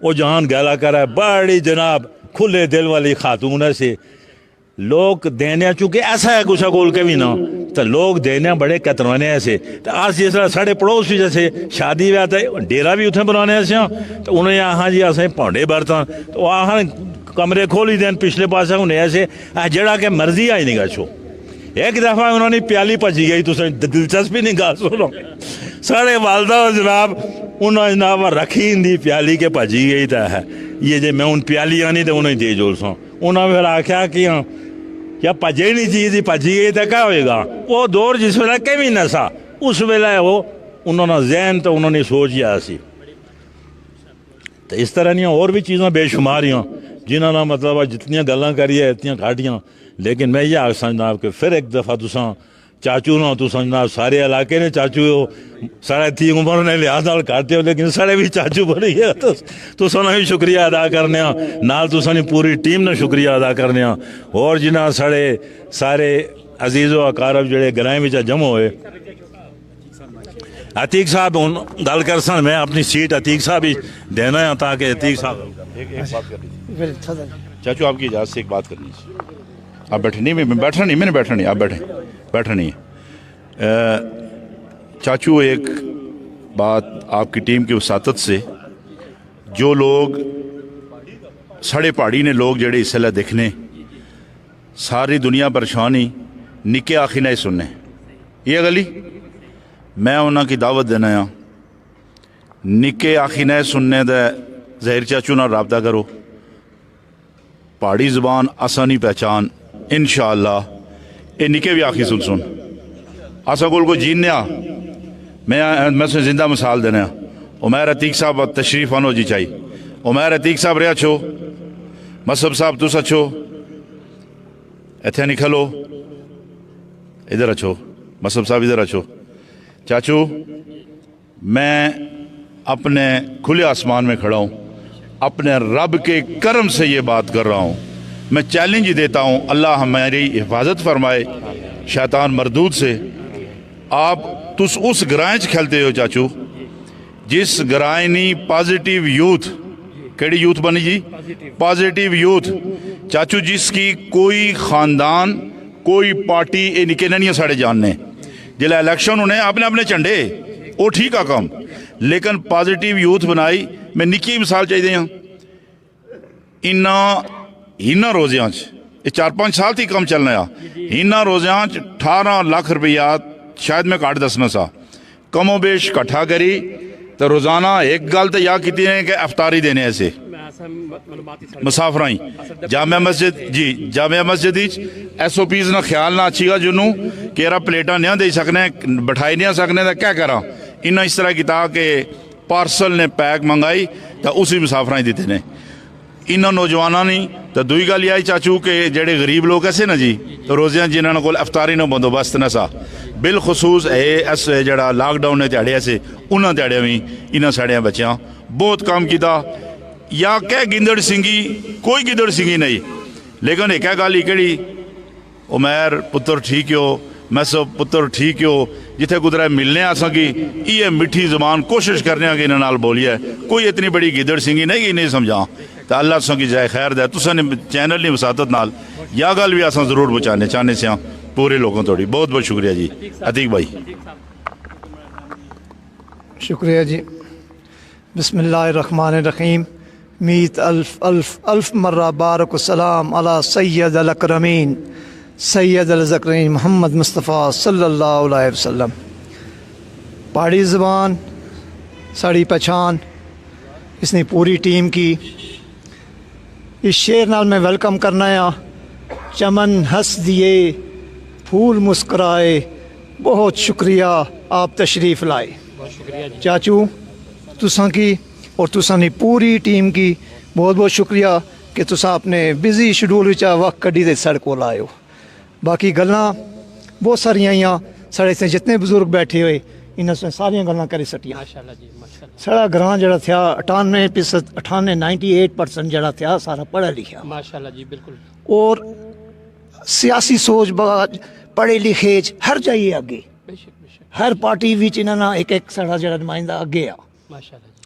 وہ جہان گالا کر ہے بڑی جناب کھلے دل والی خاتون ہے سے لوگ دینے چونکہ ایسا ہے کچھ کول کے بھی نہ تو لوگ دینے بڑے کترانے ایسے تو آج جس طرح ساڑھے پڑوس بھی جیسے شادی ہویا تھا ڈیرا بھی اتنے بنانے ایسے ہیں تو انہیں یہاں جی ایسے پانڈے برتن تو آہاں کمرے کھولی دین پچھلے پاسے انہیں ایسے جڑا کہ مرضی آئی نہیں گا چھو ایک دفعہ انہوں نے پیالی پچی گئی تو دلچسپی نہیں گا سنو ساڑھے والدہ و جناب انہوں نے جناب رکھی اندی پیالی کے پچی گئی تا ہے یہ جے میں ان پیالی آنی تو انہیں دے جول سوں انہوں نے پھر آکھیا کہ ہاں یا پجے نہیں چیز پجی گئی تو کیا ہوئے گا وہ دور جس ویلہ کمی نہ سا اس ویلہ وہ انہوں نے ذہن تو انہوں نے سوچ یا سی تو اس طرح نہیں اور بھی چیزیں بے شماریاں جنہوں نے مطلب جتنی گلاں کریے اتنی گھاٹیاں لیکن میں یہ آکھ جناب کہ پھر ایک دفعہ تساں چاچو نہ تو جناب سارے علاقے نے چاچو ہو ساڑھے تھی عمر نے لحاظ نال کھاتے ہو لیکن ساڑھے بھی چاچو بڑی ہے تو سنہ بھی شکریہ ادا کرنے ہیں نال تو سنی پوری ٹیم نے شکریہ ادا کرنے ہیں اور جنہ سارے عزیز و اقارب جڑے گرائیں بھی جمع ہوئے عتیق صاحب گل کر سن میں اپنی سیٹ عتیق صاحب ہی دینا ہے تاکہ عتیق صاحب ایک بات کر لیجیے چاچو آپ کی اجازت سے ایک بات کرنی ہے آپ بیٹھے نہیں میں بیٹھا نہیں میں نے بیٹھا نہیں آپ بیٹھا نہیں چاچو ایک بات آپ کی ٹیم کی وساطت سے جو لوگ سڑے پہاڑی نے لوگ جڑے اس لئے دیکھنے ساری دنیا پریشانی نکے آخی نہیں سننے یہ گلی میں انہاں کی دعوت دینا ہے نکے آخی نہیں سننے دے ظاہر چاچو نہ رابطہ کرو پہاڑی زبان آسانی پہچان انشاءاللہ اے نکے بھی آخی سن آسا کول کو جیننے میں سے زندہ مثال دینے عمیر عتیق صاحب تشریف آنو جی چاہیے عمیر عتیق صاحب رہا چھو مصحب صاحب تو سچو ایتھے نکھلو ادھر اچھو مصحب صاحب ادھر اچھو چاچو میں اپنے کھلے آسمان میں کھڑا ہوں اپنے رب کے کرم سے یہ بات کر رہا ہوں میں چیلنج دیتا ہوں اللہ ہماری حفاظت فرمائے شیطان مردود سے آپ تس اس گرائنچ کھیلتے ہو چاچو جس گرائنی پازیٹیو یوتھ کیڑی یوتھ بنی جی پازیٹیو یوتھ چاچو جس کی کوئی خاندان کوئی پارٹی اے نکے نہیں ساڑے جاننے جلے الیکشن انہیں اپنے چنڈے وہ ٹھیک آ کام لیکن پازیٹیو یوتھ بنائی میں نکی مثال چاہیے دیا انہا روزیاں یہ 4-5 سال تھی کم چلنا ہے انہا روزیاں 18 لاکھ روپیات شاید میں کاٹ دسنا سا کم و بیش کٹھا کری تو روزانہ ایک گل تو یا کتی ہیں کہ افطاری دینے ایسے مسافرائیں جامعہ مسجد جی جامعہ مسجد ایس او پیز نہ خیال نہ اچھی گا جنوں کہ رہا پلیٹاں نہیں دے سکنے بٹھائی نہیں سکنے تو کیا کرا انہاں اس طرح کی تا کہ پارسل نے پیک منگائی تو اسی مسافرائیں دیتے نے انہاں نوجوانہ نہیں تو دوئی گل یہ چاچو کہ جڑے غریب لوگ ایسے نا جی تو روزیاں جنہوں کو افطاری نہ بندوبست نہ سا بالخصوص ایس جڑا لاک ڈاؤن نے تیاڑے ایسے انہاں تیاڑے بھی انہاں ساڑیاں بچیاں بہت کام کیتا یا کہ گندڑ سنگھی کوئی گندڑ سنگھی نہیں لیکن ایک گل ہی کہڑی عمیر پتر ٹھیک ہو میں سب پتر ٹھیک ہو جتھے قدرہ ملنے آساں کی یہ مٹھی زبان کوشش کرنے کہ انہاں نال بولی ہے کوئی اتنی بڑی گدڑ سنگھی نہیں سمجھا تو اللہ سوں کی جائے خیر دے تساں نے چینل نہیں وساطت نال یا گل بھی آساں ضرور بچانے چاہنے سے پورے لوگوں توڑی بہت بہت شکریہ جی عتیق بھائی
شکریہ جی بسم اللہ الرحمن الرحیم میت الف مرہ بارک السلام علی سید الاکرمین سید الذکرین محمد مصطفیٰ صلی اللہ علیہ وسلم پہاڑی زبان ساڑی پہچان اس نے پوری ٹیم کی اس شعر نال میں ویلکم کرنا ہے چمن ہنس دیے پھول مسکرائے بہت شکریہ آپ تشریف لائے چاچو تساں کی اور تساں نے پوری ٹیم کی بہت بہت شکریہ کہ تساں اپنے بزی شیڈول وچ وقت کڈی دے سڑ کول آئے ہو باقی گلاں بہت ساریاں آئیاں ساڑے سے جتنے بزرگ بیٹھے ہوئے انہاں سے ساریاں گلاں کری سٹیاں ساڑا گراں جڑا تھیا 98% جڑا تھیا سارا پڑھا لکھا
ماشاءاللہ جی بالکل
اور سیاسی سوچ باج پڑھے لکھے ہر جائیے آگے ہر پارٹی وچ انہاں ایک ساڑا جڑا نمائندہ آگے آ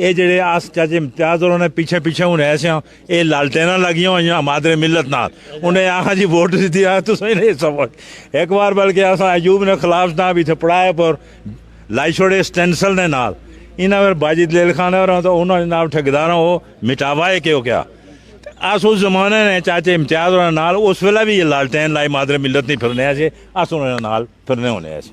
ਇਹ ਜਿਹੜੇ ਆਸ ਚਾਚੇ ਇਮਤਿਆਜ਼ ਔਰ ਉਹਨੇ ਪਿੱਛੇ ਹੁਣ ਐਸੇ ਇਹ ਲਾਲਟੇਨਾਂ ਲੱਗੀਆਂ ਹੋਈਆਂ ਮਾਦਰੇ ਮਿਲਤ ਨਾਲ ਉਹਨੇ ਆਖਾ ਜੀ ਵੋਟ ਦਿੱਤੀ ਆ ਤੁਸੀਂ ਨਹੀਂ ਸਮਝ ਇੱਕ ਵਾਰ ਬਲਕਿ ਅਸਾਂ ਅਯੂਬ ਨੇ ਖਿਲਾਫ ਨਾ ਵੀ ਥਪੜਾਇਆ ਪਰ ਲਾਈ ਛੋੜੇ ਸਟੈਂਸਲ ਦੇ ਨਾਲ ਇਹਨਾਂ ਫਿਰ ਬਾਜੀ ਦਲੇਲ ਖਾਨ ਔਰ ਤਾਂ ਉਹਨਾਂ ਦੇ ਨਾਮ ਠੇਕੇਦਾਰਾਂ ਉਹ ਮਿਟਾਵਾਏ ਕਿਉਂ ਕਿਆ ਅਸ ਉਸ ਜ਼ਮਾਨੇ ਨੇ ਚਾਚੇ ਇਮਤਿਆਜ਼ ਉਹਨਾਂ ਨਾਲ ਉਸ ਵੇਲੇ ਵੀ ਇਹ ਲਾਲਟੇਨ ਲਾਈ ਮਾਦਰੇ ਮਿਲਤ ਨਹੀਂ ਫਿਰਨੇ ਸੀ ਅਸ ਉਹਨਾਂ ਨਾਲ ਫਿਰਨੇ ਹੋਣੇ ਐਸੇ